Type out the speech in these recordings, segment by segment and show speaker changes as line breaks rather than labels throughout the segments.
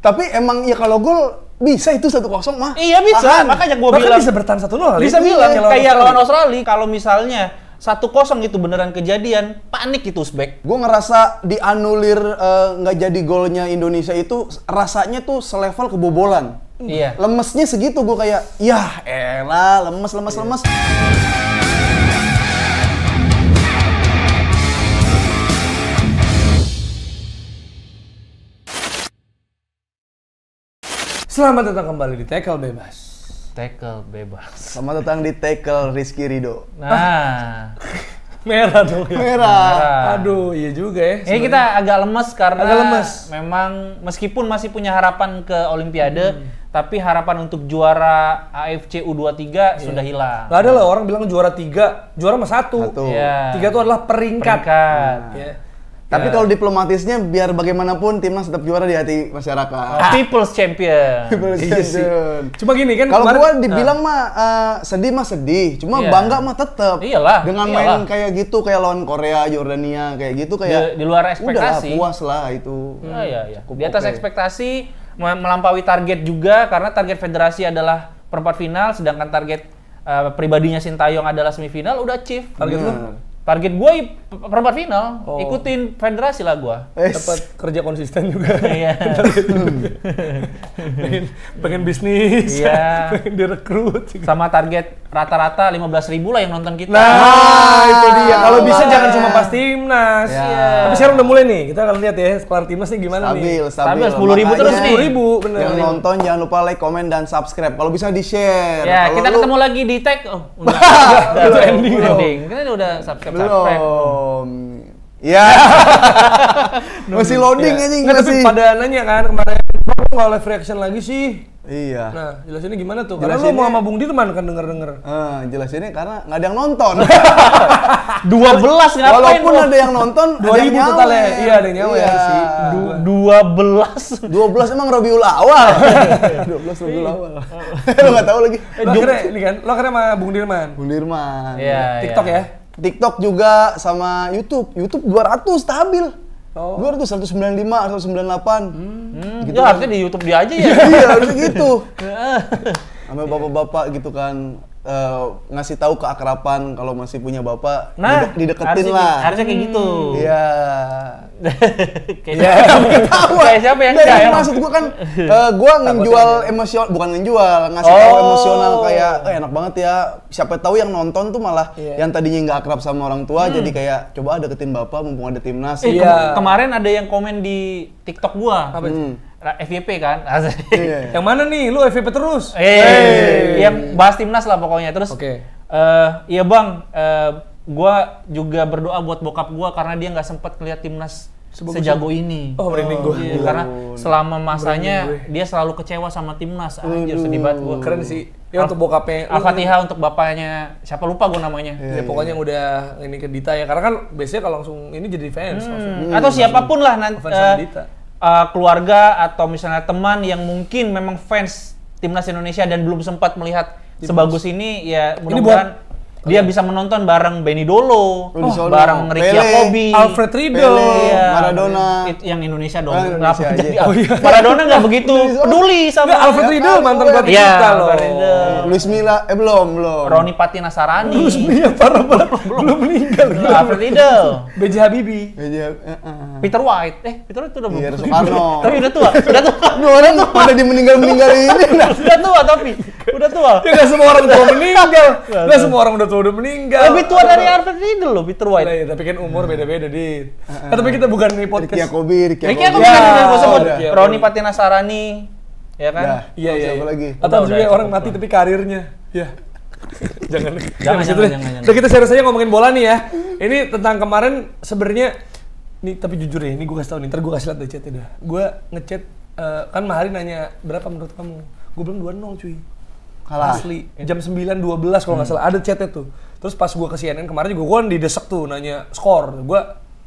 Tapi emang ya kalau gol bisa itu 1-0 mah.
Iya bisa,
Tahan.
makanya gue
Bahkan
bilang
bisa bertahan 1-0 kali.
bisa bilang
Iya,
kayak lawan Australia. Kalau misalnya 1-0 gitu beneran kejadian, panik itu Uzbek.
Gue ngerasa dianulir nggak jadi golnya Indonesia itu rasanya tuh selevel kebobolan.
Iya.
Lemesnya segitu gue kayak, ya elah lemes.
Selamat datang kembali di Tackle Bebas.
Tackle bebas.
Selamat datang di Tackle Rizky Ridho.
Nah,
Merah dong ya.
Merah.
Aduh, iya juga ya.
ini kita agak lemes karena
Agak lemes.
memang meskipun masih punya harapan ke Olimpiade, tapi harapan untuk juara AFC U23 sudah hilang.
Gak ada lah orang bilang juara 3, juara mah 1.
Satu.
Iya.
3 itu adalah peringkat.
Nah. Tapi kalau diplomatisnya biar bagaimanapun timnas tetap juara di hati masyarakat.
People's Champion.
Iya sih. Cuma gini kan
Kalau
kemarin-
gua dibilang sedih mah sedih, cuma
Iya.
bangga mah tetep.
Iyalah,
Dengan
iyalah.
main kayak gitu kayak lawan Korea, Jordania kayak gitu kayak
Di luar ekspektasi.
Udah puas lah itu.
Iya.
Cukup
Di atas
oke.
ekspektasi, melampaui target juga karena target federasi adalah perempat final, sedangkan target pribadinya Sintayong adalah semifinal, udah achieve.
Target lu
Target gue perempat final,
Oh.
ikutin federasi lah gue.
dapat kerja konsisten juga.
Iya.
pengen bisnis,
Iya.
pengen direkrut.
Sama target rata-rata 15.000 lah yang nonton kita.
Nah, itu dia. Kalau bisa
boleh.
jangan cuma pas timnas.
Ya.
Tapi sekarang udah mulai nih. Kita akan lihat ya kelar timnas nih gimana nih.
Stabil.
10.000 terus
Makanya
nih.
10.000 bener.
Yang nonton jangan lupa like, komen, dan subscribe. Kalau bisa di-share.
Ya,
Kalau
kita
lu-
ketemu lagi di tag. Oh, udah.
Itu ending loh.
Kita udah subscribe.
Belum. Ya. Masih loading aja
Nggak, tapi
masih.
pada nanya kan kemarin, kok nggak live reaction lagi sih?
Iya.
Nah, jelasinnya gimana tuh? Karena lu
Jelasinnya-
mau sama Bung Dirman kan denger-denger.
Jelasinnya karena nggak ada yang nonton.
12 ngapain
Walaupun
lu?
ada yang nonton, ada
2.000
yang nyawer.
total ya? Iya, ada yang nyawer
Iya.
sih.
12.
12 emang Rabiul Awal. 12 Rabiul Awal. Lu nggak tahu lagi.
Lo akhirnya, ini kan, lo akhirnya sama Bung Dirman.
Bung Dirman.
Iya,
TikTok
iya.
ya?
TikTok juga sama YouTube. YouTube 200 stabil.
Oh.
200, 195, 198. Gitu
Ya harusnya di YouTube dia aja ya.
Iya, harusnya gitu. Sama bapak-bapak gitu kan ngasih tahu keakraban kalau masih punya bapak,
Nah,
dideketin
harusnya,
lah.
harusnya kayak gitu.
Iya.
Kayak kayak siapa yang
Nggak,
enggak
ini
emang?
maksud gua kan gua ngejual emosional, bukan ngejual, ngasih tahu emosional kayak enak banget ya. Siapa tahu yang nonton tuh malah yang tadinya nggak akrab sama orang tua jadi kayak coba deketin bapak mumpung ada timnas.
Iya.
Kemarin ada yang komen di TikTok gua.
Apa itu?
FYP kan.
Iya.
Yang mana nih? Lu FVP terus?
Yang bahas timnas lah pokoknya. Terus
Oke.
iya Bang, gua juga berdoa buat bokap gua karena dia nggak sempat ngeliat timnas sejago ini.
Oh, merinding gua.
Iya, karena selama masanya dia selalu kecewa sama timnas. Anjir, sedih banget gua.
Keren sih. Ya untuk bokapnya.
Al-Fatihah untuk bapaknya, siapa lupa gua namanya.
Ya pokoknya yang udah ini ke Dita ya. Karena kan biasanya kalau langsung ini jadi fans langsung.
Atau siapapun lah nanti
Fans sama Dita.
keluarga atau misalnya teman yang mungkin memang fans timnas Indonesia dan belum sempat melihat sebagus ini, ya mudah-mudahan dia bisa menonton bareng Benny Dolo,
di sono.
bareng Ricky
Pele,
Yacobi,
Alfred Riedel.
Iya,
Maradona.
yang Indonesia dong.
Indonesia
Kenapa
aja.
jadi Maradona nggak begitu peduli sama
Nggak, Alfred Riedel mantan pelatih
Iya,
kita loh.
Alfred Riedel.
Luis Milla belum.
Roni Patinasarani,
Iya parah banget. Belum meninggal.
Alfred Riedel,
B.J. Habibie.
Peter White. Peter White udah
Iya,
belum?
Soekarno.
Tapi udah tua.
Dua orang pada di meninggal ini.
Udah tua tapi. Udah tua.
Ya nggak semua orang tua meninggal. Nggak semua orang udah tua udah meninggal.
Lebih tua dari Alfred Riedel loh, Peter White.
Nah, ya, tapi kan umur beda-beda, Dit. Tapi kita bukan nih
Ricky
podcast.
Yacobi,
Ricky aku
Ya,
bukan gue sebut.
udah.
Roni Patinasarani, ya kan?
Iya, iya.
Siapa lagi?
Atau
Udah,
juga
cukup
orang mati tapi karirnya. Ya. Jangan.
Jangan,
Situ deh.
jangan.
Udah kita serius aja ngomongin bola nih ya. Ini tentang kemarin sebenarnya nih tapi jujur ya, ini gue kasih tau nih, ntar gue kasih liat deh chatnya dah. Gue ngechat, kan Mahari nanya berapa menurut kamu? Gue bilang 2-0 cuy.
Kalah.
Asli, jam 9.12 kalau nggak salah, ada chatnya tuh. Terus pas gue ke CNN kemarin juga gue didesek tuh nanya skor.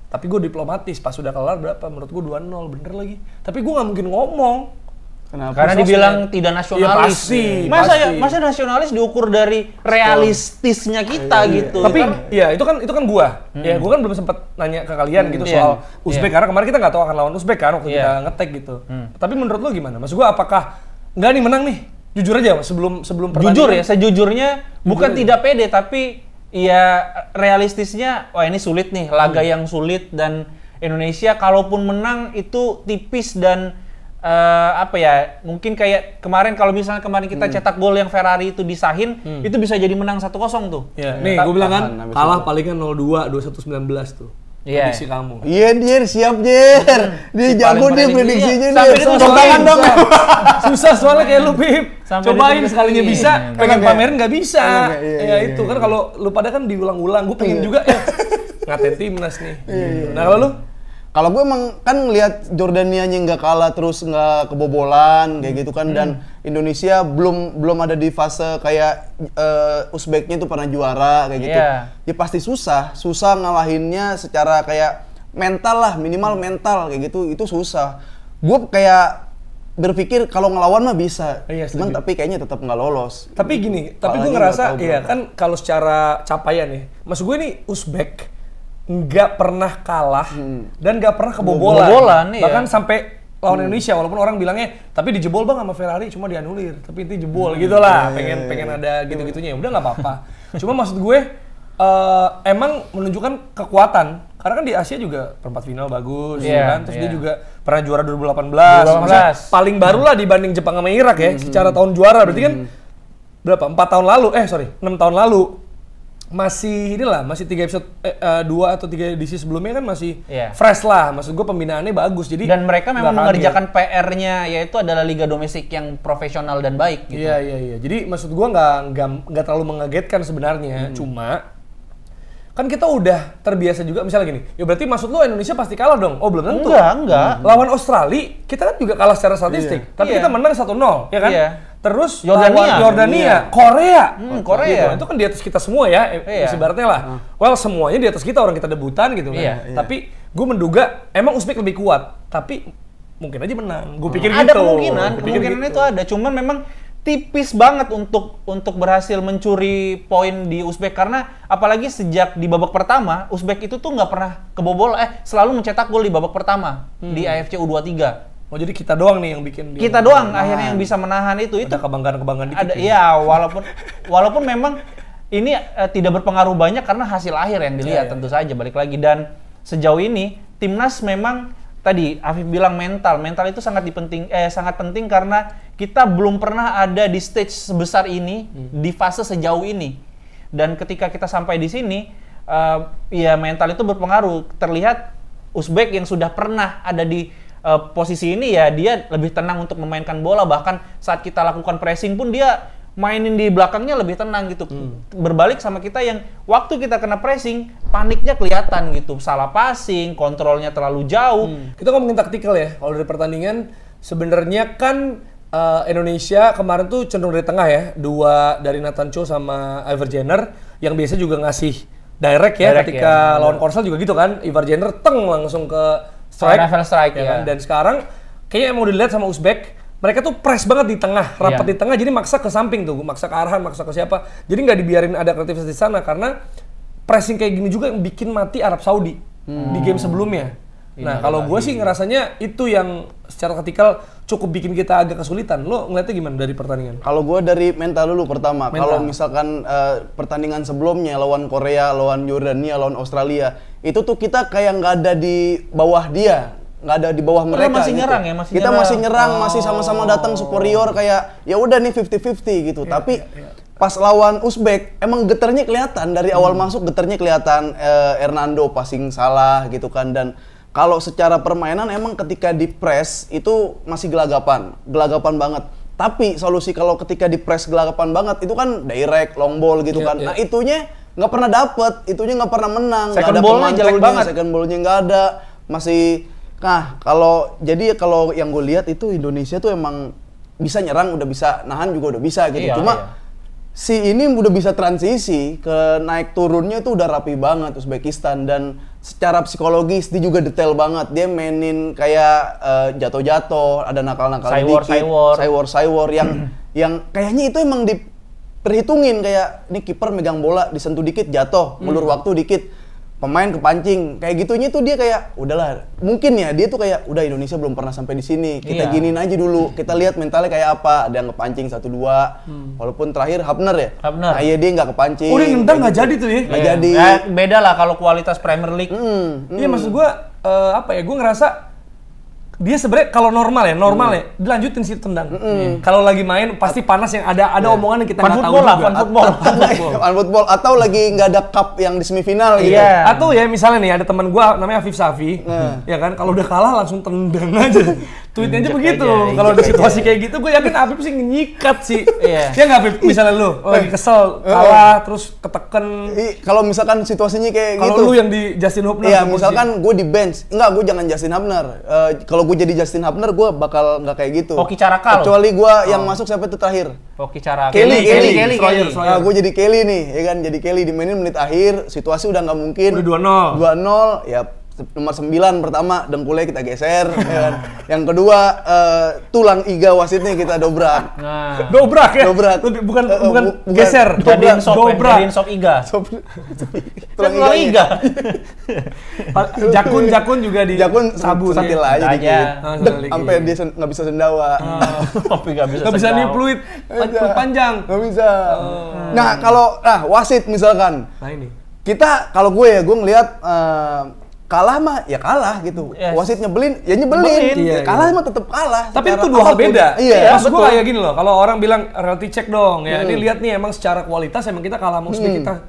Tapi gue diplomatis, pas udah kelar berapa? Menurut gue 2-0, bener lagi. Tapi gue nggak mungkin ngomong.
Kenapa? Karena dibilang tidak nasionalis.
Iya,
Masa nasionalis diukur dari realistisnya kita gitu.
Tapi ya itu kan gua. Ya gua kan belum sempat nanya ke kalian gitu soal Uzbek karena kemarin kita nggak tahu akan lawan Uzbek kan waktu kita nge-tag gitu. Tapi menurut lo gimana? Maksud gua apakah nggak nih menang nih? Jujur aja sebelum pertandingan.
Jujur ya, sejujurnya bukan tidak pede tapi ya realistisnya wah ini sulit nih, laga yang sulit dan Indonesia kalaupun menang itu tipis dan mungkin kayak kemarin kalau misalnya kemarin kita cetak gol yang Ferrari itu disahin, itu bisa jadi menang 1-0 tuh.
Yeah. Nih, gue bilang kan kalah palingan 0-2, 21-19 tuh.
Iya.
Prediksi kamu.
Iya, Jer, siap, Jer. Dia jago dia prediksinya
dia.
Tangan dong.
Susah soalnya kayak lu, Pip. Cobain sekalinya bisa, pengen pamerin nggak bisa. Ya itu kan kalau lu pada kan diulang-ulang, gue pengen juga ngatain timnas nih. Nah, kalau lu?
Kalau gue emang kan ngelihat Jordania-nya nggak kalah terus nggak kebobolan kayak gitu kan dan Indonesia belum ada di fase kayak Uzbeknya tuh pernah juara kayak gitu. Ya pasti susah ngalahinnya secara kayak mental lah, minimal mental kayak gitu itu susah. Gue kayak berpikir kalau ngelawan mah bisa, cuman tapi kayaknya tetap nggak lolos.
Tapi gini, tapi gue ngerasa kan kalau secara capaian nih, maksud gue nih Uzbek nggak pernah kalah dan nggak pernah kebobolan. Bahkan sampai lawan Indonesia walaupun orang bilangnya tapi dijebol bang sama Ferrari cuma dianulir tapi itu jebol gitulah pengen ada gitu-gitunya ya udah nggak apa-apa. Cuma maksud gue emang menunjukkan kekuatan karena kan di Asia juga perempat final bagus kan terus dia juga pernah juara 2018. Paling baru lah dibanding Jepang sama Irak ya secara tahun juara berarti kan berapa 6 tahun lalu masih 3 episode 2 atau 3 edisi sebelumnya kan masih fresh lah. Maksud gue pembinaannya bagus. Jadi
dan mereka memang mengerjakan PR-nya yaitu adalah liga domestik yang profesional dan baik gitu.
Iya. Jadi maksud gue nggak terlalu mengagetkan sebenarnya. Cuma kan kita udah terbiasa juga misalnya gini. Ya berarti maksud lu Indonesia pasti kalah dong. Oh, belum tentu.
Enggak.
Lawan Australia kita kan juga kalah secara statistik. Tapi kita menang 1-0, ya kan? Terus Yordania, Korea. Gitu. Itu kan di atas kita semua ya, ibaratnya lah. Well, semuanya di atas kita, orang kita debutan gitu kan. Tapi gue menduga emang Uzbek lebih kuat, tapi mungkin aja menang. Gue pikir
ada
gitu.
Kemungkinan itu ada. Cuman memang tipis banget untuk berhasil mencuri poin di Uzbek karena apalagi sejak di babak pertama Uzbek itu tuh nggak pernah kebobol selalu mencetak gol di babak pertama di AFC U23.
Oh jadi kita doang nih yang bikin
kita doang akhirnya yang bisa menahan itu
ada kebanggaan dikit.
Ada ya walaupun memang ini tidak berpengaruh banyak karena hasil akhir yang dilihat tentu saja balik lagi dan sejauh ini timnas memang tadi Afif bilang mental itu sangat penting karena kita belum pernah ada di stage sebesar ini di fase sejauh ini dan ketika kita sampai di sini ya mental itu berpengaruh terlihat Uzbek yang sudah pernah ada di posisi ini ya dia lebih tenang untuk memainkan bola bahkan saat kita lakukan pressing pun dia mainin di belakangnya lebih tenang gitu berbalik sama kita yang waktu kita kena pressing paniknya kelihatan gitu salah passing kontrolnya terlalu jauh.
Kita ngomongin taktikal ya kalau dari pertandingan sebenarnya kan Indonesia kemarin tuh cenderung dari tengah ya 2 dari Nathan Cho sama Ivar Jenner yang biasa juga ngasih direct ketika lawan Korsel juga gitu kan Ivar Jenner langsung ke strike ya kan? Dan sekarang kayaknya emang udah dilihat sama Uzbek mereka tuh press banget di tengah rapat di tengah jadi maksa ke samping tuh maksa ke Arhan maksa ke siapa jadi nggak dibiarin ada kreativitas di sana karena pressing kayak gini juga yang bikin mati Arab Saudi di game sebelumnya. Nah kalau gue sih ngerasanya itu yang secara taktikal cukup bikin kita agak kesulitan. Lo ngeliatnya gimana dari pertandingan?
Kalau gue dari mental dulu pertama. Kalau misalkan pertandingan sebelumnya lawan Korea, lawan Yordania, lawan Australia, itu tuh kita kayak nggak ada di bawah dia, nggak ada di bawah mereka.
Masih
gitu.
Nyerang ya,
kita masih nyerang, masih sama-sama datang superior kayak ya udah nih 50-50 gitu. Tapi pas lawan Uzbek emang getarnya kelihatan dari awal masuk getarnya kelihatan Hernando passing salah gitu kan dan kalau secara permainan emang ketika di press itu masih gelagapan banget. Tapi solusi kalau ketika di press gelagapan banget itu kan direct, long ball gitu kan. Nah itunya nggak pernah dapet, itunya nggak pernah menang.
Second ball-nya jelek banget.
Second ball-nya nggak ada, masih. Nah kalau yang gue lihat itu Indonesia tuh emang bisa nyerang, udah bisa nahan juga udah bisa gitu. Cuma si ini udah bisa transisi ke naik turunnya tuh udah rapi banget Uzbekistan dan secara psikologis dia juga detail banget. Dia mainin kayak jatuh-jatuh, ada nakal-nakal dikit, cywar yang kayaknya itu emang diperhitungin, kayak ini kiper megang bola disentuh dikit jatuh, ulur waktu dikit. Pemain kepancing, kayak gitunya tuh dia kayak udahlah, mungkin ya dia tuh kayak udah Indonesia belum pernah sampai di sini, kita giniin aja dulu, kita lihat mentalnya kayak apa, ada yang kepancing 1-2, walaupun terakhir Hapner ya, nah iya dia nggak kepancing.
Udah nendang nggak jadi tuh ya?
Nggak jadi.
Beda lah kalau kualitas Premier League.
Iya maksud gua apa ya? Gua ngerasa dia sebenarnya kalau normal ya dilanjutin sih tendang. Kalau lagi main pasti panas yang ada omongan yang kita nggak tahu juga.
Fun
football atau lagi nggak ada cup yang di semifinal gitu.
Atau ya misalnya nih ada teman gua namanya Afif Safi, ya kan kalau udah kalah langsung tendang aja. Tweetnya aja begitu. Kalau di situasi kayak gitu gue yakin Afif sih nyikat sih. Ya nggak Afif? Misalnya lu lagi kesel kalah terus keteken.
Kalau misalkan situasinya kayak gitu.
Kalau lu yang di Justin Hubner.
Iya, misalkan gue di bench. Enggak, gue jangan Justin Hubner. Kalau gue jadi Justin Hubner, gue bakal nggak kayak gitu.
Hoki Caraka.
Kecuali gue yang masuk siapa itu terakhir.
Hoki Caraka.
Kelly. Nah, gue jadi Kelly nih, ya kan? Jadi Kelly dimainin menit akhir, situasi udah nggak mungkin.
Udah
2-0, ya nomor 9 pertama dengkulnya kita geser, ya kan? Yang kedua tulang iga wasitnya kita dobrak.
Nah.
Dobrak ya?
Dobrak.
Bukan geser.
Jadiin
dobrak.
sop iga.
Tulang iga.
Jakun juga di
sabun sentil aja dikit. Sampai dia nggak bisa sendawa.
Tapi nggak
bisa nih fluid panjang.
Nggak bisa. Nah kalau wasit misalkan.
Nah ini.
Kalau gue ngelihat kalah mah ya kalah gitu. Wasit nyebelin ya nyebelin. Kalah mah tetap kalah.
Tapi itu dua hal beda.
Iya.
Maksud gue kayak gini loh. Kalau orang bilang reality check dong ya. Ini lihat nih emang secara kualitas emang kita kalah sama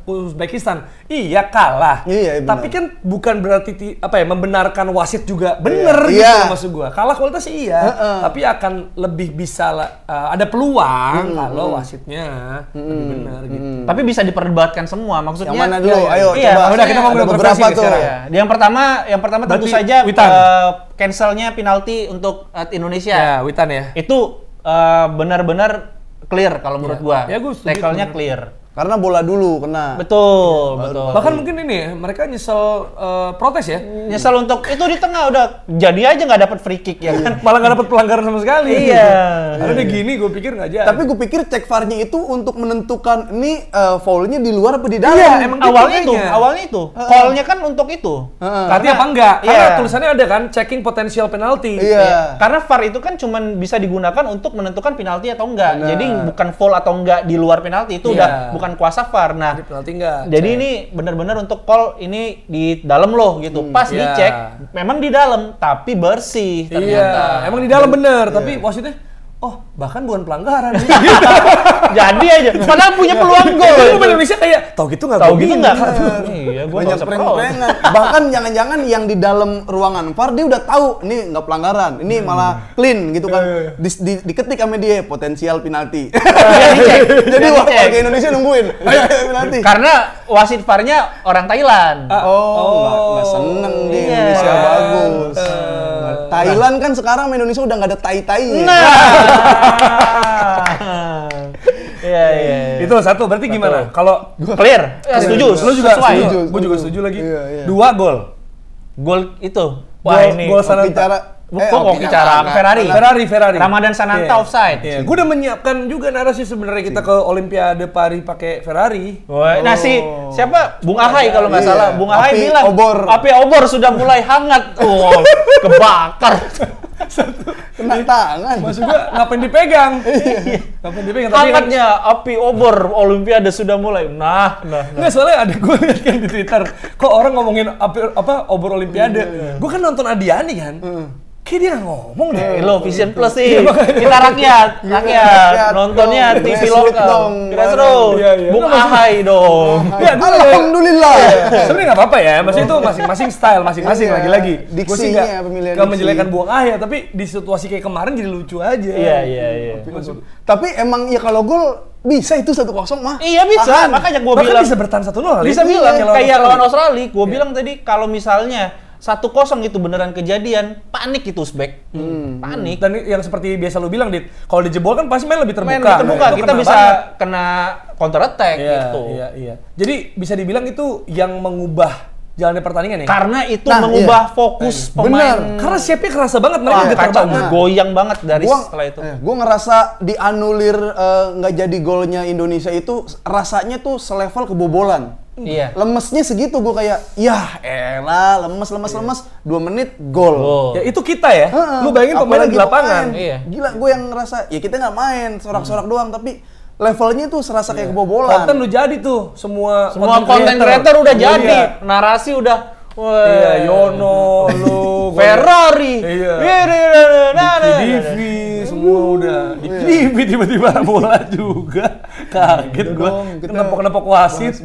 Uzbekistan. Iya kalah.
Iya,
tapi kan bukan berarti membenarkan wasit juga bener gitu maksud gue. Kalah kualitas iya. Tapi akan lebih bisa ada peluang kalau wasitnya lebih benar gitu.
Tapi bisa diperdebatkan semua. Maksudnya.
Yang mana dulu? Ayo coba.
Udah kita ngomong
beberapa tuh.
Yang pertama tentu saja cancelnya penalti untuk Indonesia.
Ya, Witan ya.
Itu benar-benar clear kalau menurut gua.
Ya, gua setuju.
Tackle-nya clear.
Karena bola dulu kena.
Betul.
Bahkan mungkin ini mereka nyesel protes ya.
Nyesel untuk itu di tengah udah jadi aja nggak dapat free kick ya kan.
Malah nggak dapat pelanggaran sama sekali.
Iya.
Karena udah gini gue pikir nggak jadi.
Tapi gue pikir cek VAR-nya itu untuk menentukan ini foul-nya di luar apa di dalam.
Iya, emang
awalnya itu. Call-nya kan untuk itu.
Berarti apa enggak? Karena tulisannya ada kan checking potential penalty.
Iya.
Karena VAR itu kan cuman bisa digunakan untuk menentukan penalti atau enggak. Jadi bukan foul atau enggak di luar penalti itu udah bukan kuasa VAR. Nah, jadi ini benar-benar untuk call ini di dalam loh gitu. Pas dicek, memang di dalam tapi bersih ternyata.
Iya, emang di dalam bener, tapi wasitnya bahkan bukan pelanggaran.
Jadi aja, padahal punya peluang gol.
Indonesia kayak tahu gitu nggak?
Iya, gua
banyak prank-prankan. Bahkan jangan-jangan yang di dalam ruangan VAR dia udah tahu ini nggak pelanggaran, ini malah clean gitu kan. Diketik sama dia potensial penalti. Jadi warga Indonesia nungguin penalti.
Karena wasit VAR-nya orang Thailand.
Nggak seneng di Indonesia bagus. Thailand kan sekarang Indonesia udah nggak ada tai-tainya.
Iya.
Itu satu, berarti gimana? Kalau
clear, setuju.
Lu juga setuju. Gue juga setuju lagi. 2 gol.
Gol itu.
Wah, ini
gol Sananta.
Hoki Caraka. Ferrari. Ramadan Sananta offside.
Gue udah menyiapkan juga narasi sebenarnya kita ke Olimpiade Paris pakai Ferrari.
Nah siapa? Bung Ahai kalau nggak salah. Bung Ahai bilang api obor sudah mulai hangat. Kebakar.
Kena tangan.
Maksud gua ngapain dipegang? Ngapain dipegang?
Hangatnya api obor Olimpiade sudah mulai. Nah.
Nggak, soalnya ada gue lihat kan di Twitter. Kok orang ngomongin obor Olimpiade? Gue kan nonton Adiani kan. Kayak dia ngomong deh.
Lo Vision Plus sih. Kita rakyat. Nontonnya TV lokal. Kita seru. Bung Ahai dong.
Alhamdulillah.
Sebenarnya nggak apa-apa ya. Maksudnya itu masing-masing style, masing-masing lagi-lagi.
Gue sih nggak
menjelekan Bung Ahai, tapi di situasi kayak kemarin jadi lucu aja.
Iya.
Tapi emang ya kalau gol bisa itu 1-0 mah.
Iya bisa. Makanya gue bilang
bisa bertahan 1-0.
Bisa bilang kayak lawan Australia. Gue bilang tadi kalau misalnya 1-0 itu beneran kejadian, panik itu Uzbek. Panik.
Dan yang seperti biasa lu bilang, Dit, kalau dijebol kan pasti main lebih terbuka.
Kita bisa kena counter attack gitu.
Iya. Jadi bisa dibilang itu yang mengubah jalannya pertandingan ya.
Karena itu mengubah fokus pemain.
Bener.
Karena shape-nya kerasa banget, mereka getar
kacau,
banget.
goyang banget dari setelah itu.
Gue ngerasa dianulir nggak jadi golnya Indonesia itu rasanya tuh selevel kebobolan.
Iya.
Lemesnya segitu gue kayak, ya elah lemes 2 menit gol.
Ya itu kita ya. Lu bayangin pemain di lapangan.
Iya.
Gila, gue yang ngerasa ya kita nggak main sorak-sorak doang, tapi levelnya tuh serasa kayak kebobolan.
Konten udah jadi tuh, semua
Content creator udah jadi, narasi udah.
Iya, Yono, lu,
Ferrari,
Divi, semua udah. Divi tiba-tiba bola juga, kaget gue. Kenepok wasit,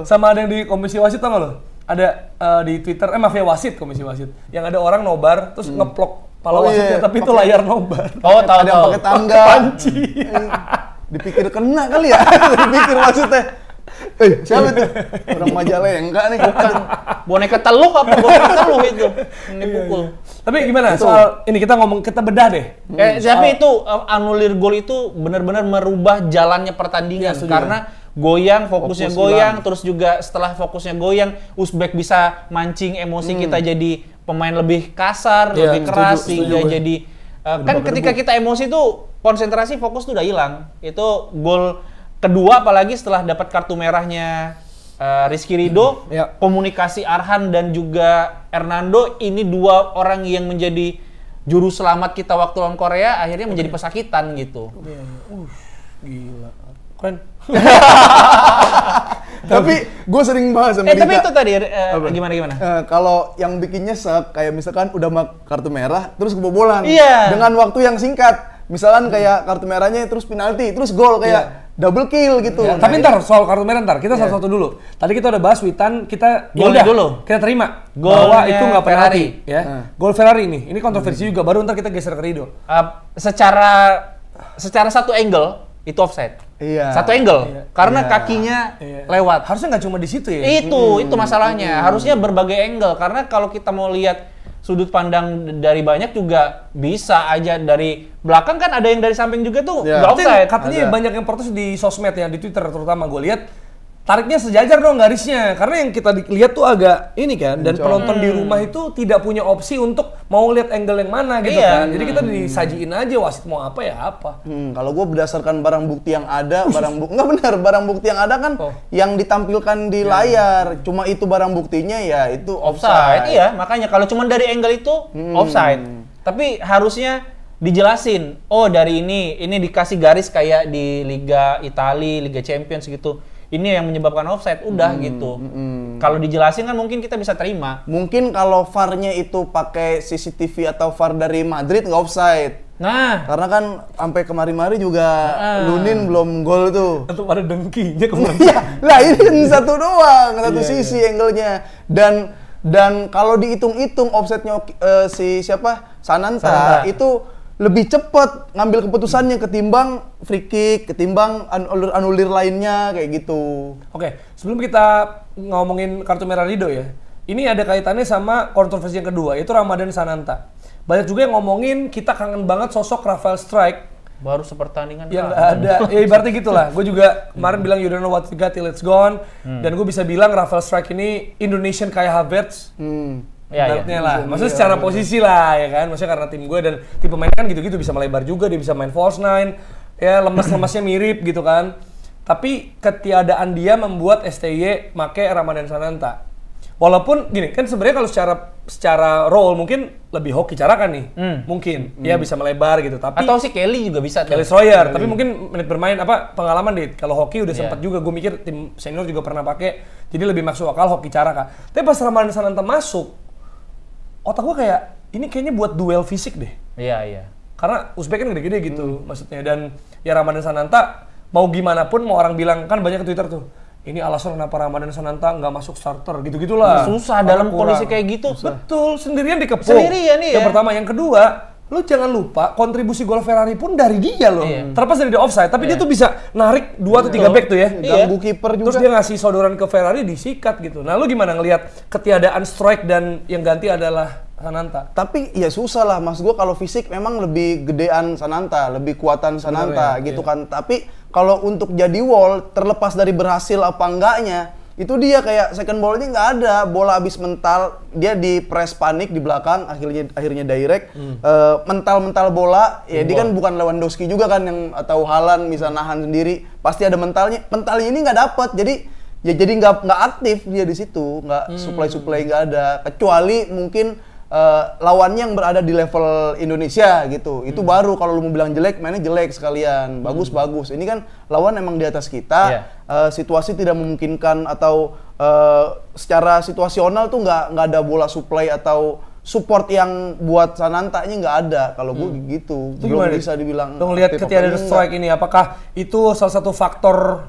sama ada yang di komisi wasit tau gak lo? Ada di Twitter, mafia wasit, komisi wasit, yang ada orang nobar terus ngeplok pala wasitnya, tapi itu layar nobar.
Oh, tahu
ada yang pakai tangga.
Panci.
Dipikir kena kali ya, dipikir wasitnya. Siapa itu? Orang Majalengka nih, bukan.
Boneka teluk apa boneka teluk itu? Ini pukul.
Tapi gimana soal ini, kita bedah deh.
Tapi itu anulir gol itu benar-benar merubah jalannya pertandingan karena goyang, fokusnya goyang, terus juga setelah fokusnya goyang, Uzbek bisa mancing emosi kita jadi pemain lebih kasar, lebih keras sehingga jadi kan ketika kita emosi tuh konsentrasi fokus tuh udah hilang. Itu gol kedua apalagi setelah dapat kartu merahnya Rizky Ridho, komunikasi Arhan dan juga Hernando, ini dua orang yang menjadi juru selamat kita waktu lawan Korea akhirnya menjadi pesakitan gitu.
Gila. Keren.
Tapi gue sering bahas sama
tapi itu tadi gimana?
Kalau yang bikin nyesek kayak misalkan udah kartu merah terus kebobolan
Iya.
dengan waktu yang singkat. Misalkan kayak kartu merahnya terus penalti, terus gol kayak double kill gitu.
Ya, tapi ntar soal kartu merah kita satu-satu dulu. Tadi kita udah bahas Witan, kita
Golnya dulu.
Kita terima
Golnya
bahwa itu nggak penalti,
Ferrari.
ya. Gol Ferrari ini kontroversi juga. Baru ntar kita geser ke Ridho.
Secara satu angle itu offside.
Iya.
Satu angle karena kakinya lewat.
Harusnya nggak cuma di situ ya.
Itu masalahnya. Harusnya berbagai angle karena kalau kita mau lihat sudut pandang dari banyak juga bisa aja dari belakang, kan ada yang dari samping juga tuh nggak offside.
Katanya banyak yang protes di sosmed ya, di Twitter terutama gue lihat tariknya sejajar dong garisnya, karena yang kita lihat tuh agak ini kan, dan penonton di rumah itu tidak punya opsi untuk mau lihat angle yang mana gitu kan. Jadi kita disajiin aja wasit mau apa ya apa.
Kalau gue berdasarkan barang bukti yang ada, barang bukti yang ada kan yang ditampilkan di layar, cuma itu barang buktinya ya itu offside.
Iya, makanya kalau cuma dari angle itu offside. Tapi harusnya dijelasin, oh dari ini dikasih garis kayak di Liga Italia, Liga Champions gitu. Ini yang menyebabkan offside, udah gitu. Kalau dijelasin kan mungkin kita bisa terima.
Mungkin kalau VAR-nya itu pakai CCTV atau VAR dari Madrid nggak offside.
Nah,
karena kan sampai kemari-mari juga Lunin belum gol tuh.
Atau ada dengkinya kemana?
Iya, lah ini satu doang, satu sisi angle-nya. Dan kalau dihitung-hitung offside-nya si siapa? Sananta itu lebih cepat ngambil keputusannya ketimbang free kick, ketimbang anulir lainnya kayak gitu.
Oke, sebelum kita ngomongin kartu merah Ridho ya, ini ada kaitannya sama kontroversi yang kedua, yaitu Ramadan Sananta. Banyak juga yang ngomongin kita kangen banget sosok Rafael Strijk.
Baru sepertandingan
yang nggak ada, ya ibaratnya gitulah. Gue juga kemarin bilang you don't know what you got till it's gone, dan gue bisa bilang Rafael Strijk ini Indonesian Kai Havertz. Ibaratnya lah, maksudnya secara posisi lah ya kan, maksudnya karena tim gue dan tipe mainnya kan gitu-gitu, bisa melebar juga, dia bisa main false nine, ya lemes-lemesnya mirip gitu kan. Tapi ketiadaan dia membuat STY make Ramadan Sananta. Walaupun gini kan sebenarnya kalau secara role mungkin lebih hoki cara kan nih, mungkin ya bisa melebar gitu. Tapi
atau si Kelly juga bisa.
Kelly Sawyer, tapi mungkin menit bermain pengalaman deh. Kalau hoki udah sempat juga, gue mikir tim senior juga pernah pakai, jadi lebih masuk akal hoki cara kak. Tapi pas Ramadan Sananta masuk, otak gue kayak, ini kayaknya buat duel fisik deh.
Iya.
Karena Uzbek kan gede-gede gitu maksudnya. Dan ya Ramadan Sananta, mau gimana pun, mau orang bilang, kan banyak ke Twitter tuh, ini alasan kenapa Ramadan Sananta nggak masuk starter, gitu-gitulah.
Susah dalam kondisi kayak gitu.
Betul, sendirian dikepung.
Sendirian iya.
Yang pertama, yang kedua, lu jangan lupa kontribusi gol Ferrari pun dari dia loh. Terlepas dari dia offside, tapi dia tuh bisa narik 2 atau 3 back tuh ya.
Ganggu kiper juga.
Terus dia ngasih sodoran ke Ferrari, disikat gitu. Nah, lu gimana ngelihat ketiadaan Strijk dan yang ganti adalah Sananta?
Tapi ya susah lah, mas gue kalau fisik memang lebih gedean Sananta, lebih kuatan Sananta gitu kan. Tapi kalau untuk jadi wall, terlepas dari berhasil apa enggaknya, Itu dia kayak second ball-nya nggak ada, bola habis mental, dia di press panik di belakang, akhirnya direct, mental bola, ya dia kan bukan Lewandowski juga kan yang atau Haaland bisa nahan sendiri, pasti ada mentalnya ini nggak dapat, jadi nggak aktif dia di situ, nggak supply nggak ada, kecuali mungkin lawannya yang berada di level Indonesia gitu, itu baru kalau lu mau bilang jelek, mainnya jelek sekalian, bagus. Ini kan lawan emang di atas kita, situasi tidak memungkinkan atau secara situasional tuh nggak ada bola supply atau support yang buat Sananta-nya nggak ada, kalau gue gitu, belum bisa dibilang.
Lo ngelihat ketika ada strike ini, apakah itu salah satu faktor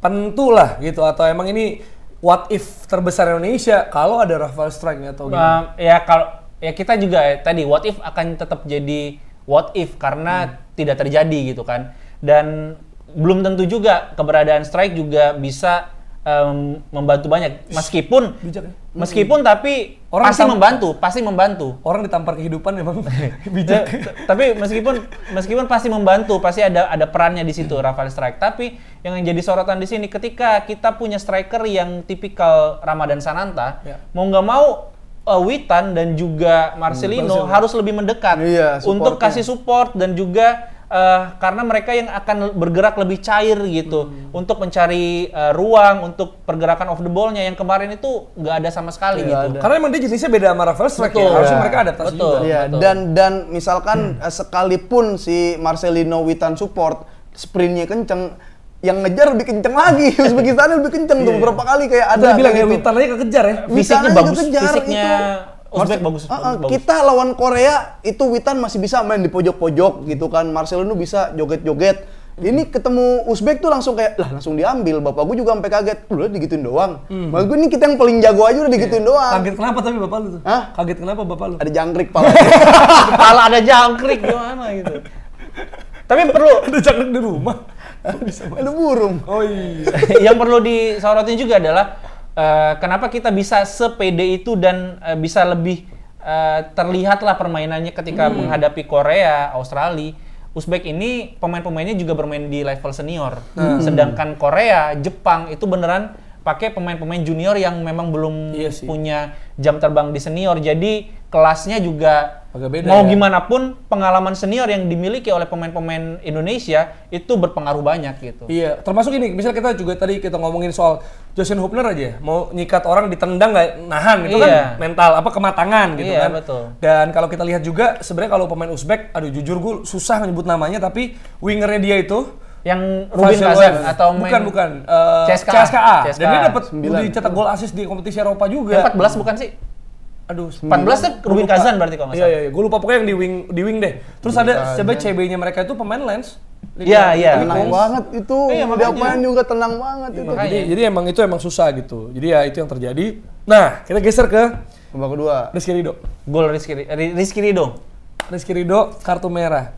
penentu lah gitu, atau emang ini what if terbesar Indonesia kalau ada Rafael Strike atau gimana?
Ya kita juga tadi what if akan tetap jadi what if karena tidak terjadi gitu kan. Dan belum tentu juga keberadaan Strike juga bisa membantu banyak. Meskipun tapi
orang
pasti membantu.
Orang ditampar kehidupan emang bijak.
Tapi meskipun pasti membantu, pasti ada perannya di situ Rafael Strike. Tapi yang jadi sorotan di sini ketika kita punya striker yang tipikal Ramadan Sananta, mau nggak mau Witan dan juga Marcelino harus lebih mendekat untuk kasih support dan juga karena mereka yang akan bergerak lebih cair gitu untuk mencari ruang untuk pergerakan off the ball-nya yang kemarin itu nggak ada sama sekali gitu.
Karena emang dia jenisnya beda sama Rafael Strike ya. Harusnya mereka adaptasi juga.
Dan misalkan sekalipun si Marcelino Witan support sprintnya kenceng, yang ngejar lebih kenceng lagi, Uzbekistan lebih kenceng tuh beberapa kali kayak ada.
Dia bilang ya Witan aja kekejar ya.
Fisiknya bagus, fisiknya Uzbek bagus.
Kita lawan Korea itu Witan masih bisa main di pojok-pojok gitu kan, Marcelino bisa joget-joget. Ini ketemu Uzbek tuh langsung kayak langsung diambil. Bapak gue juga sampai kaget, udah digituin doang. Maksud gue ini kita yang paling jago aja udah digituin doang.
Kaget kenapa tapi bapak lu tuh? Kaget kenapa bapak lu?
Ada jangkrik pala.
Kepala ada jangkrik gimana gitu. Tapi perlu
ada jangkrik di rumah.
Ada burung.
Oh iya.
Yang perlu disorotin juga adalah kenapa kita bisa sepede itu dan bisa lebih terlihatlah permainannya ketika menghadapi Korea, Australia. Uzbek ini pemain-pemainnya juga bermain di level senior. Sedangkan Korea, Jepang itu beneran pakai pemain-pemain junior yang memang belum punya jam terbang di senior. Jadi kelasnya juga
beda,
gimana pun pengalaman senior yang dimiliki oleh pemain-pemain Indonesia itu berpengaruh banyak gitu.
Iya, termasuk ini, misalnya kita juga tadi kita ngomongin soal Justin Hubner aja, mau nyikat orang ditendang nggak nahan, itu kan mental kematangan gitu kan.
Betul.
Dan kalau kita lihat juga sebenarnya kalau pemain Uzbek, aduh jujur gue susah menyebut namanya, tapi wingernya dia itu
yang Rubin Kazan atau
bukan
CSKA.
Dan dia dapat dicetak gol assist di kompetisi Eropa juga.
14 bukan sih?
Aduh,
14 tuh Rubin Kazan berarti kalau nggak salah.
Iya, gue lupa pokoknya yang di wing deh. Terus ada coba CB-nya mereka itu pemain Lens.
Iya.
Tenang banget itu. Dia main juga tenang banget itu.
Jadi emang susah gitu. Jadi ya itu yang terjadi. Nah, kita geser ke
babak kedua.
Rizky Ridho.
Gol Rizky Ridho.
Rizky Ridho kartu merah.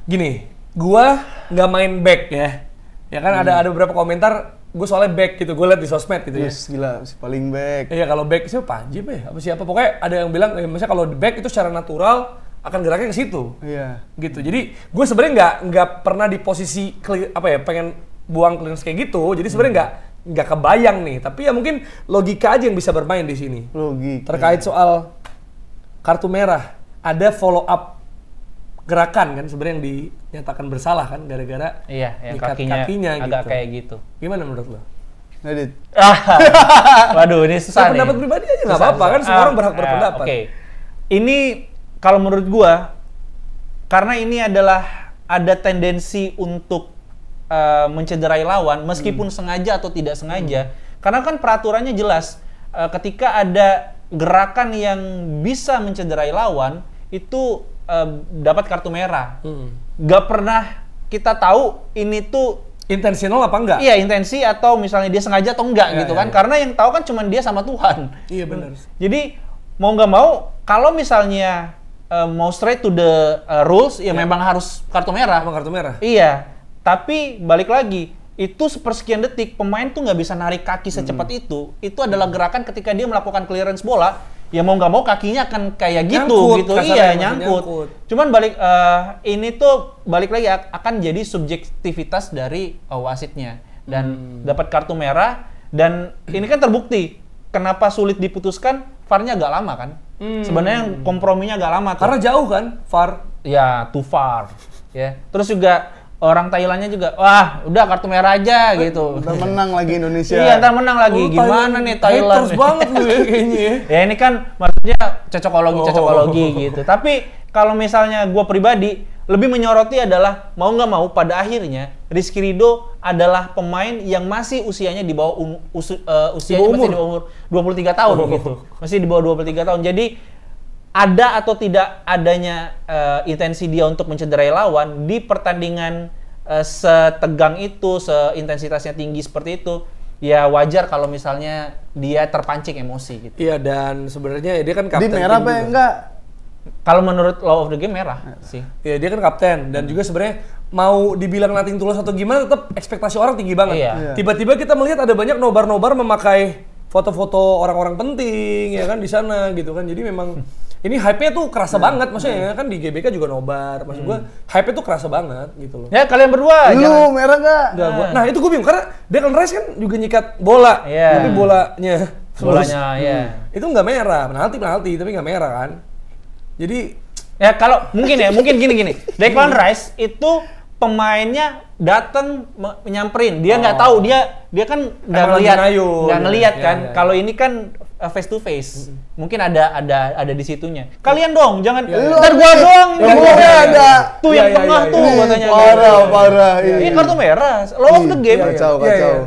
Gini, gua nggak main back ya. Ya kan ada beberapa komentar gue soalnya back gitu, gue liat di sosmed gitu ya.
Gila, si paling back.
Iya kalau back siapa Panji apa siapa, pokoknya ada yang bilang misalnya kalau back itu secara natural akan geraknya ke situ.
Iya.
Gitu. Jadi gue sebenarnya nggak pernah di posisi pengen buang clearance kayak gitu. Jadi sebenarnya nggak kebayang nih. Tapi ya mungkin logika aja yang bisa bermain di sini.
Logika.
Terkait soal kartu merah, ada follow up gerakan kan sebenarnya yang dinyatakan bersalah kan gara-gara
yang
kakinya
agak
gitu.
kayak gitu.
Gimana menurut lo?
Nadit.
Waduh, ini susah nih.
Pendapat pribadi aja nggak apa-apa kan, semua orang berhak berpendapat.
Oke. Ini kalau menurut gua karena ini adalah ada tendensi untuk mencederai lawan meskipun sengaja atau tidak sengaja. Karena kan peraturannya jelas ketika ada gerakan yang bisa mencederai lawan itu dapat kartu merah. Gak pernah kita tahu ini tuh
intensional apa enggak?
Iya, intensi atau misalnya dia sengaja atau enggak gitu kan. Karena yang tahu kan cuma dia sama Tuhan.
Iya benar.
Jadi mau nggak mau kalau misalnya mau straight to the rules ya memang harus kartu merah.
Emang kartu merah?
Iya. Tapi balik lagi, itu sepersekian detik pemain tuh nggak bisa narik kaki secepat itu. Itu adalah gerakan ketika dia melakukan clearance bola. Ya mau nggak mau kakinya akan kayak gitu, iya nyangkut. Cuman ini tuh balik lagi akan jadi subjektivitas dari wasitnya dan dapat kartu merah Dan ini kan terbukti kenapa sulit diputuskan, VAR-nya agak lama kan. Sebenarnya komprominya agak lama tuh.
Karena jauh kan, VAR.
Ya, too far. Ya. Terus juga orang Thailandnya juga, wah udah kartu merah aja gitu.
Ntar menang lagi Indonesia.
Iya, ntar menang lagi. Gimana nih Thailand?
Terus banget lu ya kayaknya ya.
Ya ini kan maksudnya cocokologi gitu. Tapi kalau misalnya gue pribadi lebih menyoroti adalah mau nggak mau pada akhirnya Rizky Ridho adalah pemain yang masih usianya di bawah usianya masih di bawah umur 23 tahun gitu. Masih di bawah 23 tahun. Jadi ada atau tidak adanya intensi dia untuk mencederai lawan di pertandingan setegang itu, seintensitasnya tinggi seperti itu, ya wajar kalau misalnya dia terpancing emosi gitu.
Iya, dan sebenarnya dia kan kapten.
Di merah apa enggak?
Kalau menurut law of the game merah sih.
Iya, dia kan kapten dan juga sebenarnya mau dibilang nothing tulus atau gimana tetap ekspektasi orang tinggi banget.
Iya.
Tiba-tiba kita melihat ada banyak nobar-nobar memakai foto-foto orang-orang penting ya kan di sana gitu kan. Jadi memang ini hype-nya tuh kerasa banget, maksudnya kan di GBK juga nobar, maksud gua hype-nya tuh kerasa banget gitu loh.
Ya kalian berdua.
Lu merah enggak?
Enggak, nah itu gue bingung karena Declan Rice kan juga nyikat bola,
Iya.
tapi bolanya
Ya.
itu nggak merah, penalti tapi nggak merah kan. Jadi
Ya kalau mungkin gini. Declan Rice itu pemainnya datang menyamperin, dia nggak tahu, dia kan nggak
Emang lagi
ngelihat,
ngayun.
nggak ngelihat
Ya,
kan.
ya, ya.
Kalau ini kan face to face, mungkin ada di situnya. Kalian dong, jangan ntar gua doang ini
Yang
gua
gua ada.
tuh yang
Iya,
tengah
iya,
tuh
iya.
katanya.
Parah.
Ini kartu merah, law of the game.
Kacau.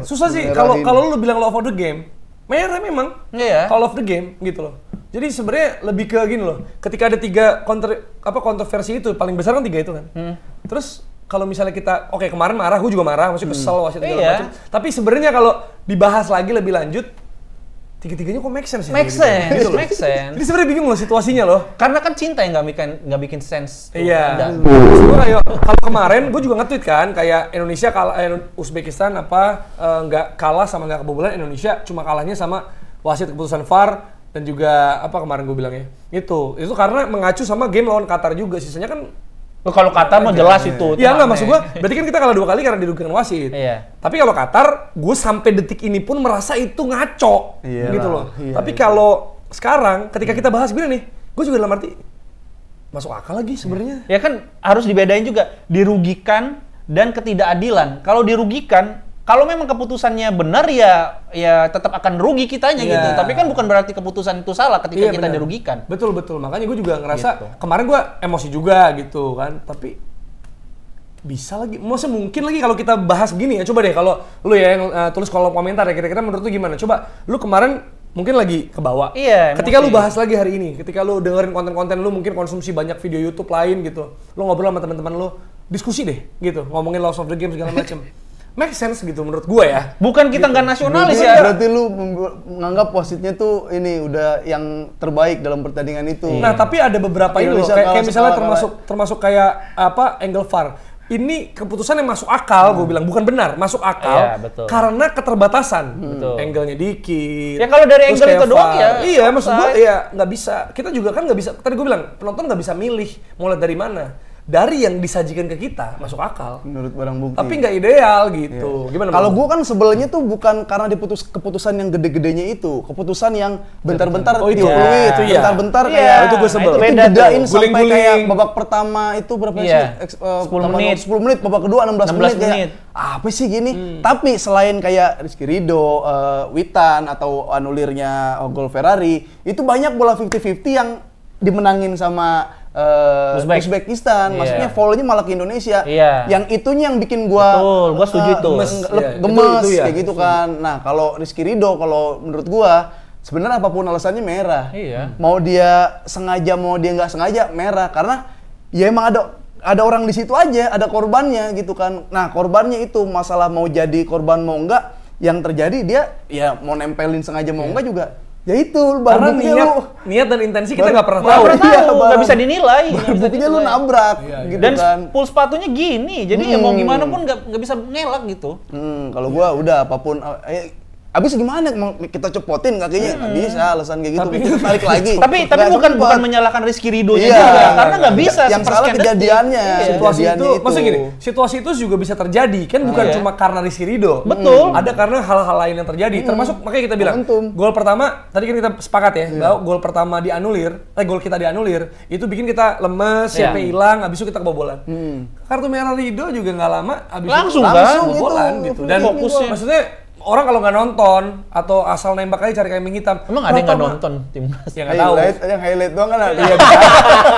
Susah sih
Merahin.
kalau lu bilang law of the game, merah memang.
Iya.
Call of the game gitu loh. Jadi sebenarnya lebih ke gini loh. Ketika ada kontroversi itu paling besar kan 3 itu kan. Terus kalau misalnya kita kemarin marah, gue juga marah, masih kesel wasit segala
Iya.
macam. Tapi sebenarnya kalau dibahas lagi lebih lanjut, tiga-tiganya kok make sense ya?
Make
gitu.
sense,
Gitu loh.
make sense.
Jadi sebenarnya bingung loh situasinya loh.
Karena kan cinta yang nggak bikin sense. Tuh,
Iya.
ada.
Terus gue kayak kalau kemarin gue juga nge-tweet kan kayak Indonesia kalah Uzbekistan nggak kalah sama nggak kebobolan, Indonesia cuma kalahnya sama wasit keputusan VAR dan juga kemarin gue bilangnya itu karena mengacu sama game lawan Qatar juga, sisanya kan.
Kalau Qatar mau jelas itu.
Iya nggak,
aneh.
maksud gue berarti kan kita kalah 2 kali karena dirugikan wasit.
Iya.
Tapi kalau Qatar, gue sampai detik ini pun merasa itu ngaco,
Iyalah,
gitu loh.
iya,
Tapi
iya.
kalau sekarang, ketika kita bahas gini nih, gue juga dalam arti masuk akal lagi sebenarnya.
Ya kan harus dibedain juga dirugikan dan ketidakadilan. Kalau dirugikan, kalau memang keputusannya benar ya tetap akan rugi kitanya
Iya.
gitu. Tapi kan bukan berarti keputusan itu salah ketika kita
bener.
dirugikan.
Betul. Makanya gue juga ngerasa
Gitu.
kemarin gue emosi juga gitu kan. Tapi bisa lagi, maksudnya mungkin lagi kalau kita bahas begini ya. Coba deh kalau lu ya yang tulis kolom komentar ya, kira-kira menurut lu gimana? Coba lu kemarin mungkin lagi ke bawah.
Iya,
Ketika lu
emosi.
bahas lagi hari ini, ketika lu dengerin konten-konten lu, mungkin konsumsi banyak video YouTube lain gitu. Lu ngobrol sama teman-teman lu, diskusi deh gitu, ngomongin Laws of the Game segala macem. Make sense gitu menurut gue ya.
Bukan kita nggak nasionalis
Berarti,
ya.
berarti lu menganggap wasitnya tuh ini udah yang terbaik dalam pertandingan itu.
Nah, tapi ada beberapa ini loh,
Indonesia
kayak
kalah
misalnya
sekali.
termasuk kayak angle VAR. Ini keputusan yang masuk akal, gue bilang bukan benar, masuk akal.
Iya, betul.
Karena keterbatasan.
Betul.
Angle-nya dikit.
Ya, kalau dari
terus
angle
kayak
itu doang
VAR.
ya
Iya, maksud gue
offside.
ya nggak bisa. Kita juga kan nggak bisa. Tadi gue bilang penonton nggak bisa milih mau lihat dari mana. Dari yang disajikan ke kita masuk akal.
Menurut barang bukti.
Tapi nggak ideal gitu. Gimana?
Kalau
Bang?
gue kan sebelnya tuh bukan karena keputusan yang gede-gedenya itu, keputusan yang bentar-bentar
Oh, itu
tiup
ya.
fluid,
Itu ya.
bentar-bentar
Iya,
kayak
itu gue sebel.
nah, itu
itu
beda
bedain
tuh.
sampai
Guling-guling.
kayak babak pertama itu berapa
Iya.
sih?
10 menit.
10 menit, babak kedua 16 menit.
16 menit.
Kayak, apa sih gini? Tapi selain kayak Rizky Ridho, Witan atau anulirnya gol Ferrari, itu banyak bola 50-50 yang dimenangin sama Uzbekistan,
Iya.
maksudnya foul-nya malah ke Indonesia.
Iya.
Yang itunya yang bikin gua
Betul, gua setuju itu.
Gemes. Iya,
gemes
itu ya.
kayak gitu kan. Nah, kalau Rizky Ridho kalau menurut gua sebenarnya apapun alasannya merah.
Iya.
Mau dia sengaja mau dia nggak sengaja merah karena ya emang ada orang di situ aja, ada korbannya gitu kan. Nah, korbannya itu masalah mau jadi korban mau enggak, yang terjadi dia ya mau nempelin sengaja mau enggak juga. Ya itu
Karena
baru buktinya
niat dan intensi kita nggak pernah
Nggak
tahu.
pernah
Iya,
tahu, nggak
Bang.
bisa dinilai. nggak bisa
buktinya lu
dinilai.
nabrak
Iya, iya.
gitu
Dan
kan.
pool sepatunya gini, jadi ya mau gimana pun nggak bisa ngelak gitu.
Kalau gua udah apapun Abis gimana mau kita cepotin kakinya? Nggak bisa alasan kayak gitu.
Tapi-
Kita tarik lagi.
Tapi
Nggak
bukan
sempet.
menyalahkan Rizky Ridho
Iya.
juga karena nggak bisa
Yang salah
sepersekian detik.
kejadiannya.
Situasi
Kejadiannya
itu, maksudnya gini, situasi itu juga bisa terjadi kan bukan
Iya.
cuma karena Rizky Ridho.
Betul.
Ada karena hal-hal lain yang terjadi. Termasuk makanya kita bilang
Momentum.
gol pertama tadi kan kita sepakat ya bahwa gol pertama gol kita dianulir itu bikin kita lemes,
Iya.
CP hilang, habis itu kita kebobolan. Kartu merah Ridho juga nggak lama, habis
Langsung
itu
kan?
kebobolan
Itu,
gitu. Dan
fokusnya.
maksudnya orang kalau nggak nonton atau asal nembak aja cari kambing hitam.
Emang ada yang nggak
pertama-
nonton timnas?
Ya nggak tahu.
Yang highlight doang kan ada.
Iya, bisa.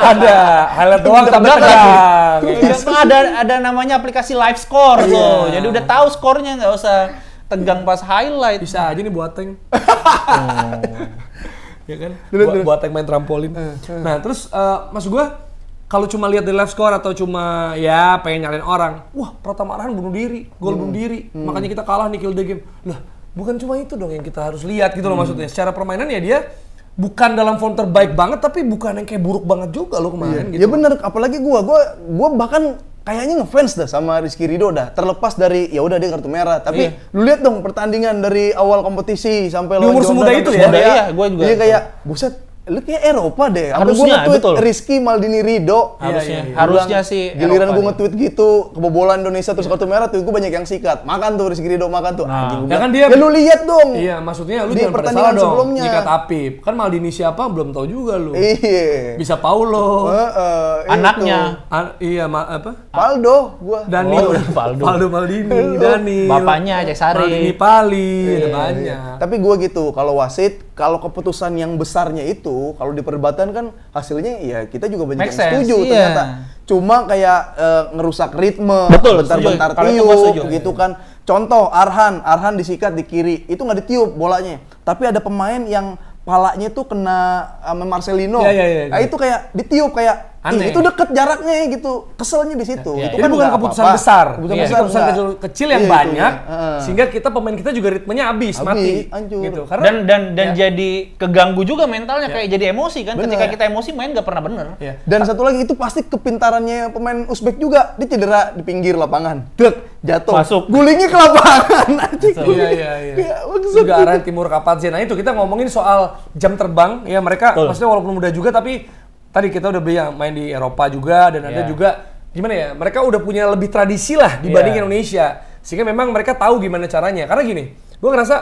Ada highlight doang tapi
Enggak,
tegang.
ada namanya aplikasi live score tuh. Jadi udah tahu skornya, nggak usah tegang pas highlight.
Bisa aja nih Boateng. Ya kan?
Terus.
Boateng main trampolin. Nah, terus maksud gua kalau cuma lihat dari live score atau cuma ya pengen nyalain orang, wah Pratama Arhan bunuh diri, gol bunuh diri, makanya kita kalah nih kill the game. Lah, bukan cuma itu dong yang kita harus lihat gitu loh maksudnya. Secara permainan ya dia bukan dalam form terbaik banget tapi bukan yang kayak buruk banget juga loh kemarin gitu.
Ya bener, apalagi gua bahkan kayaknya ngefans dah sama Rizky Ridho dah. Terlepas dari ya udah dia kartu merah, tapi lu lihat dong pertandingan dari awal kompetisi sampai
Di
lawan
umur
Jordan
semuda
sampai
itu ya?
semuda
Iya, gua juga.
Dia kayak buset, lu kayak Eropa deh. Sampai gua
Harusnya,
nge-tweet
betul.
Rizky Maldini Ridho.
Harusnya,
iya.
harusnya sih.
Giliran
Eropa
gua
nih.
nge-tweet gitu, kebobolan Indonesia terus kartu merah tuh gua banyak yang sikat. Makan tuh Rizky Ridho, makan tuh.
Nah.
Anjing, gua
Ya kan
bilang,
dia-
ya lu lihat dong.
Iya, maksudnya lu
Di
jangan pada
pertandingan
salah dong.
sebelumnya.
Nyikat Apip. Kan Maldini siapa belum tahu juga lu.
Iya.
Bisa Paulo.
Anaknya.
Iya, apa?
Paldo gua.
Dani,
Oh, Valdo.
Maldini, Dani,
Bapaknya Cek Sari.
Maldini Pali, ada
Iya,
banyak.
iya. Tapi gue gitu, kalau wasit, kalau keputusan yang besarnya itu, kalau di perdebatan kan hasilnya ya kita juga banyak
Make
yang
sense,
setuju
iya.
ternyata. Cuma kayak ngerusak ritme,
Betul,
bentar-bentar
setuju. Kalau itu gua setuju.
tiup gitu kan. Contoh Arhan disikat di kiri, itu nggak ditiup bolanya. Tapi ada pemain yang palanya tuh kena sama Marcelino.
Iya, iya, iya.
Nah, itu kayak ditiup kayak
Aneh.
itu deket jaraknya gitu. Keselnya di situ.
Iya,
Itu
Jadi
kan
bukan
nggak
keputusan
apa-apa.
besar,
Keputusan
Iya.
besar
keputusan
nggak.
kecil yang
Iya,
banyak,
itu, iya.
sehingga kita pemain kita juga ritmenya habis, mati,
hancur.
gitu. Karena
Dan jadi keganggu juga mentalnya, kayak jadi emosi kan.
Bener.
Ketika kita emosi main nggak pernah bener.
Iya.
Dan satu lagi itu pasti kepintarannya pemain Uzbek juga. Dia cedera di pinggir lapangan. Dek, jatuh.
Masuk.
Gulingnya ke lapangan. Anjing.
Iya.
Ya, maksud
Juga arah Timur Kapadze. Nah itu kita ngomongin soal jam terbang, ya mereka
Betul.
maksudnya walaupun muda juga tapi tadi kita udah bilang main di Eropa juga dan ada
Iya.
juga gimana ya, mereka udah punya lebih tradisi lah dibanding
Iya.
Indonesia. Sehingga memang mereka tahu gimana caranya. Karena gini, gue ngerasa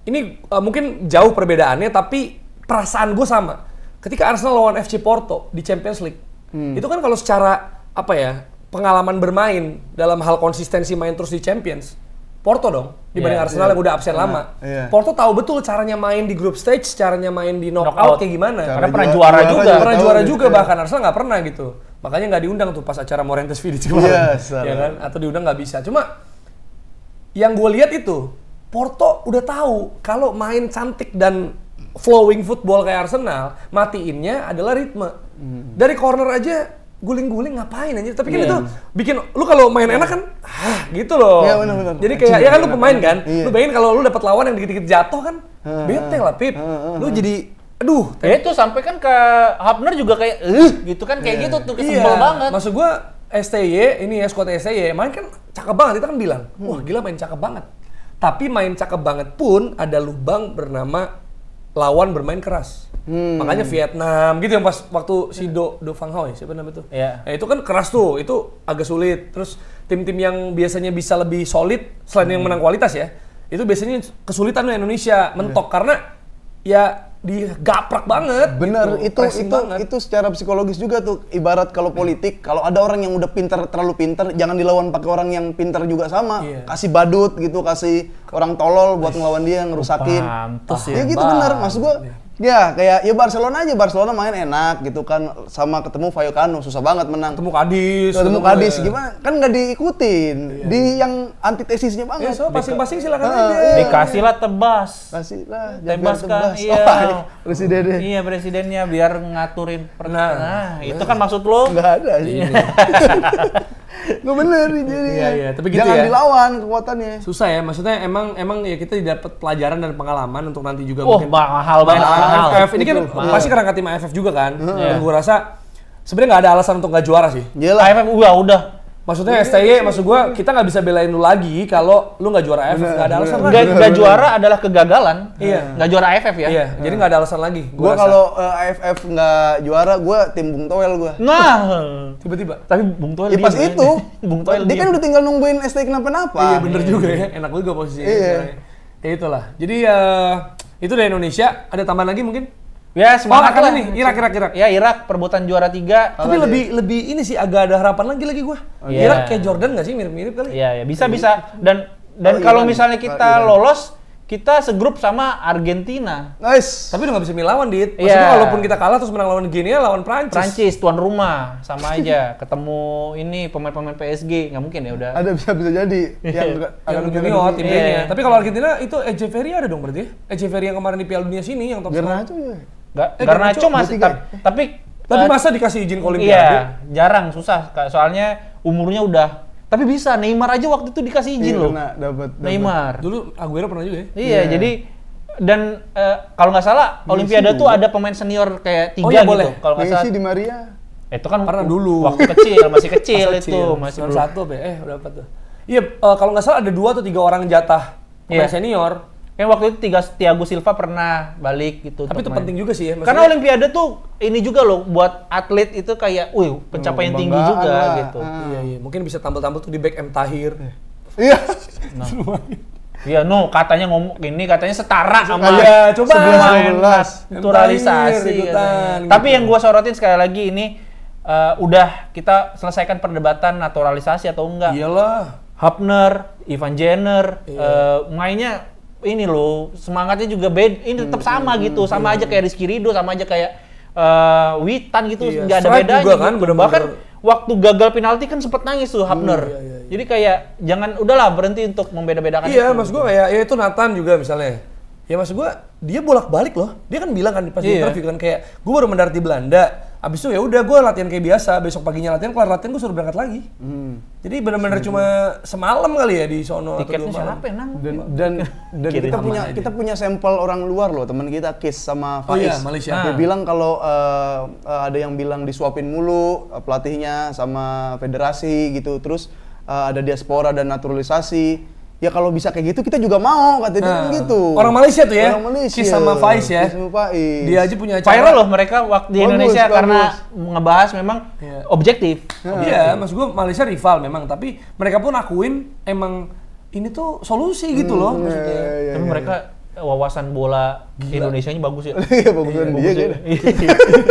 ini mungkin jauh perbedaannya tapi perasaan gue sama. Ketika Arsenal lawan FC Porto di Champions League, itu kan kalau secara apa ya, pengalaman bermain dalam hal konsistensi main terus di Champions, Porto dong dibanding
Iya,
Arsenal yang udah absen lama.
iya.
Porto tahu betul caranya main di group stage, caranya main di knockout
Knockout.
kayak gimana.
Karena pernah
juara-
juara
juara
juga.
juga.
Pernah
tahu
juara
gitu,
juga
iya.
bahkan Arsenal nggak pernah gitu. Makanya nggak diundang tuh pas acara Morientes Vidic kemarin.
Iya, salah.
Ya kan? Atau diundang nggak bisa. Cuma yang gue lihat itu Porto udah tahu kalau main cantik dan flowing football kayak Arsenal, matiinnya adalah ritme. Dari corner aja guling-guling ngapain aja? Tapi kan
Iya.
itu bikin lu kalau main enak kan, gitu loh.
Iya, benar-benar.
Jadi kayak ya kan lu pemain kan,
Iya.
lu bayangin kalau lu dapat lawan yang dikit-dikit jatuh kan, bete lah Pip. Lu jadi, aduh.
Ya itu sampai kan ke Hapner juga kayak gitu kan kayak gitu tuh kesebel banget.
Maksud gua STY ini ya squad STY main kan cakep banget, kita kan bilang, wah gila main cakep banget. Tapi main cakep banget pun ada lubang bernama lawan bermain keras. Makanya Vietnam gitu yang pas waktu si Do Van Hooy, siapa namanya itu?
Iya.
Nah, itu kan keras tuh, itu agak sulit. Terus tim-tim yang biasanya bisa lebih solid selain yang menang kualitas ya, itu biasanya kesulitan Indonesia mentok karena ya digaprak banget.
Bener,
gitu, pressing banget.
itu secara psikologis juga tuh. Ibarat kalau politik, kalau ada orang yang udah pintar, terlalu pintar, jangan dilawan pakai orang yang pintar juga sama.
Iya.
Kasih badut gitu, kasih orang tolol buat ngelawan dia, ngerusakin.
Pantes
Ya
ya.
gitu bener, maksud gua. Ya kayak ya Barcelona aja, Barcelona main enak gitu kan, sama ketemu Vallecano susah banget menang.
Ketemu Kadis.
Ketemu Kadis
ya.
gimana? Kan nggak diikutin. Di yang antitesisnya
Ya,
banget.
so pasing-pasing silakan
Ah,
aja.
iya.
Dikasih lah tebas.
Kasih lah,
Tebas kan,
jangan
iya.
Oh, presidennya.
Iya presidennya biar ngaturin
Nah.
itu kan maksud lo.
Nggak ada sih. Nggak bener nih jadi.
Iya, iya. Tapi gitu
jangan
ya.
dilawan kekuatannya.
Susah ya, maksudnya emang ya kita dapat pelajaran dan pengalaman untuk nanti juga
Oh,
mungkin
mahal
main
banget. mahal.
AFF. Ini kan
Mahal.
pasti kerangka tim AFF juga kan.
Iya.
Dan gue rasa sebenarnya nggak ada alasan untuk nggak juara sih.
Iyalah.
AFF udah
Maksudnya STY, maksud gua kita nggak bisa belain lu lagi kalau lu nggak juara AFF, nggak ada alasan lagi.
Nggak juara adalah kegagalan.
Iya.
Nggak juara AFF ya.
Iya, jadi nggak ada alasan lagi.
Gua kalau AFF nggak juara, gua tim Bung Toel gua.
Nah,
tiba-tiba.
tapi Bung Toel
Ya pas itu,
Bung Toel
dia kan udah tinggal nungguin STY kenapa-napa.
Iya bener juga ya, enak juga posisinya.
Iya.
Ya itulah. Jadi itu dari Indonesia. Ada tambahan lagi mungkin?
Ya, semangat lah
nih, Irak.
Ya, Irak perebutan juara 3.
Tapi lebih ini sih agak ada harapan lagi gua.
Iya.
Irak kayak Jordan nggak sih, mirip-mirip kali?
Iya, bisa. Dan kalau misalnya kita lolos, kita segrup sama Argentina.
Nice.
Tapi udah nggak bisa lawan, Dit. Maksudnya walaupun kita kalah terus menang lawan Guinea, lawan
Prancis tuan rumah, sama aja. Ketemu ini pemain-pemain PSG, nggak mungkin ya udah.
Ada bisa jadi
yang junior tim B-nya. Tapi kalau Argentina itu Echeverria ada dong berarti. Echeverria yang kemarin di Piala Dunia sini yang top scorer.
Garnacho ya.
Garnacho masih tapi
masa dikasih izin ke Olimpiade?
Iya, jarang, susah. Soalnya umurnya udah. Tapi bisa, Neymar aja waktu itu dikasih izin loh.
Dapat.
Iya,
Neymar.
Dulu Aguero pernah juga ya?
Iya, jadi dan kalau nggak salah Olimpiade tuh ada pemain senior kayak 3 gitu.
Boleh.
Kalau nggak salah.
Messi, Di Maria.
Itu kan
Karena dulu
waktu kecil, masih kecil itu, masih belum.
1 berapa tuh? Iya, kalau nggak salah ada 2 atau 3 orang jatah pemain senior.
Yang waktu itu Thiago Silva pernah balik gitu.
Tapi itu penting juga sih ya.
Karena Olimpiade tuh ini juga loh buat atlet itu kayak, pencapaian tinggi juga
lah.
gitu.
Iya, mungkin bisa tampil-tampil tuh di back M Tahir.
Iya.
Iya, katanya ngomong gini, katanya setara sama
coba
11.
naturalisasi.
Ikutan,
Tapi yang gua sorotin sekali lagi ini udah kita selesaikan perdebatan naturalisasi atau enggak.
Iyalah.
Hapner, Ivan Jenner, mainnya ini loh, semangatnya juga beda, ini tetap sama gitu, sama aja kayak Rizky Ridho, sama aja kayak Witan gitu, nggak ada bedanya
juga kan,
gitu.
bener-bener.
Bahkan waktu gagal penalti kan sempet nangis tuh Hapner. Jadi kayak jangan udahlah berhenti untuk membeda-bedakan.
Iya, mas gue kayak ya itu Nathan juga misalnya. Ya maksud gue dia bolak-balik loh. Dia kan bilang kan pas di interview kan kayak gue baru mendarat di Belanda. Abis itu ya udah gue latihan kayak biasa. Besok paginya latihan, kelar latihan gue suruh berangkat lagi. Jadi benar-benar cuma semalam kali ya di sono.
Tiketnya siapa yang nanggung?
Dan kita punya sampel orang luar loh, teman kita Kis sama Faiz.
Oh iya, Malaysia.
Dia bilang kalau ada yang bilang disuapin mulu pelatihnya sama federasi gitu. Terus ada diaspora dan naturalisasi. Ya kalau bisa kayak gitu kita juga mau, kata dia kan gitu.
Orang Malaysia tuh ya?
Orang Malaysia.
Kis sama Faiz ya?
Kis sama Faiz.
Dia aja punya acara.
Viral loh mereka waktu di Indonesia karena ngebahas memang objektif.
Iya, maksud gue Malaysia rival memang, tapi mereka pun akuin emang ini tuh solusi gitu loh maksudnya.
Tapi mereka wawasan bola Indonesia-nya bagus ya.
Iya, bagusan dia kayaknya.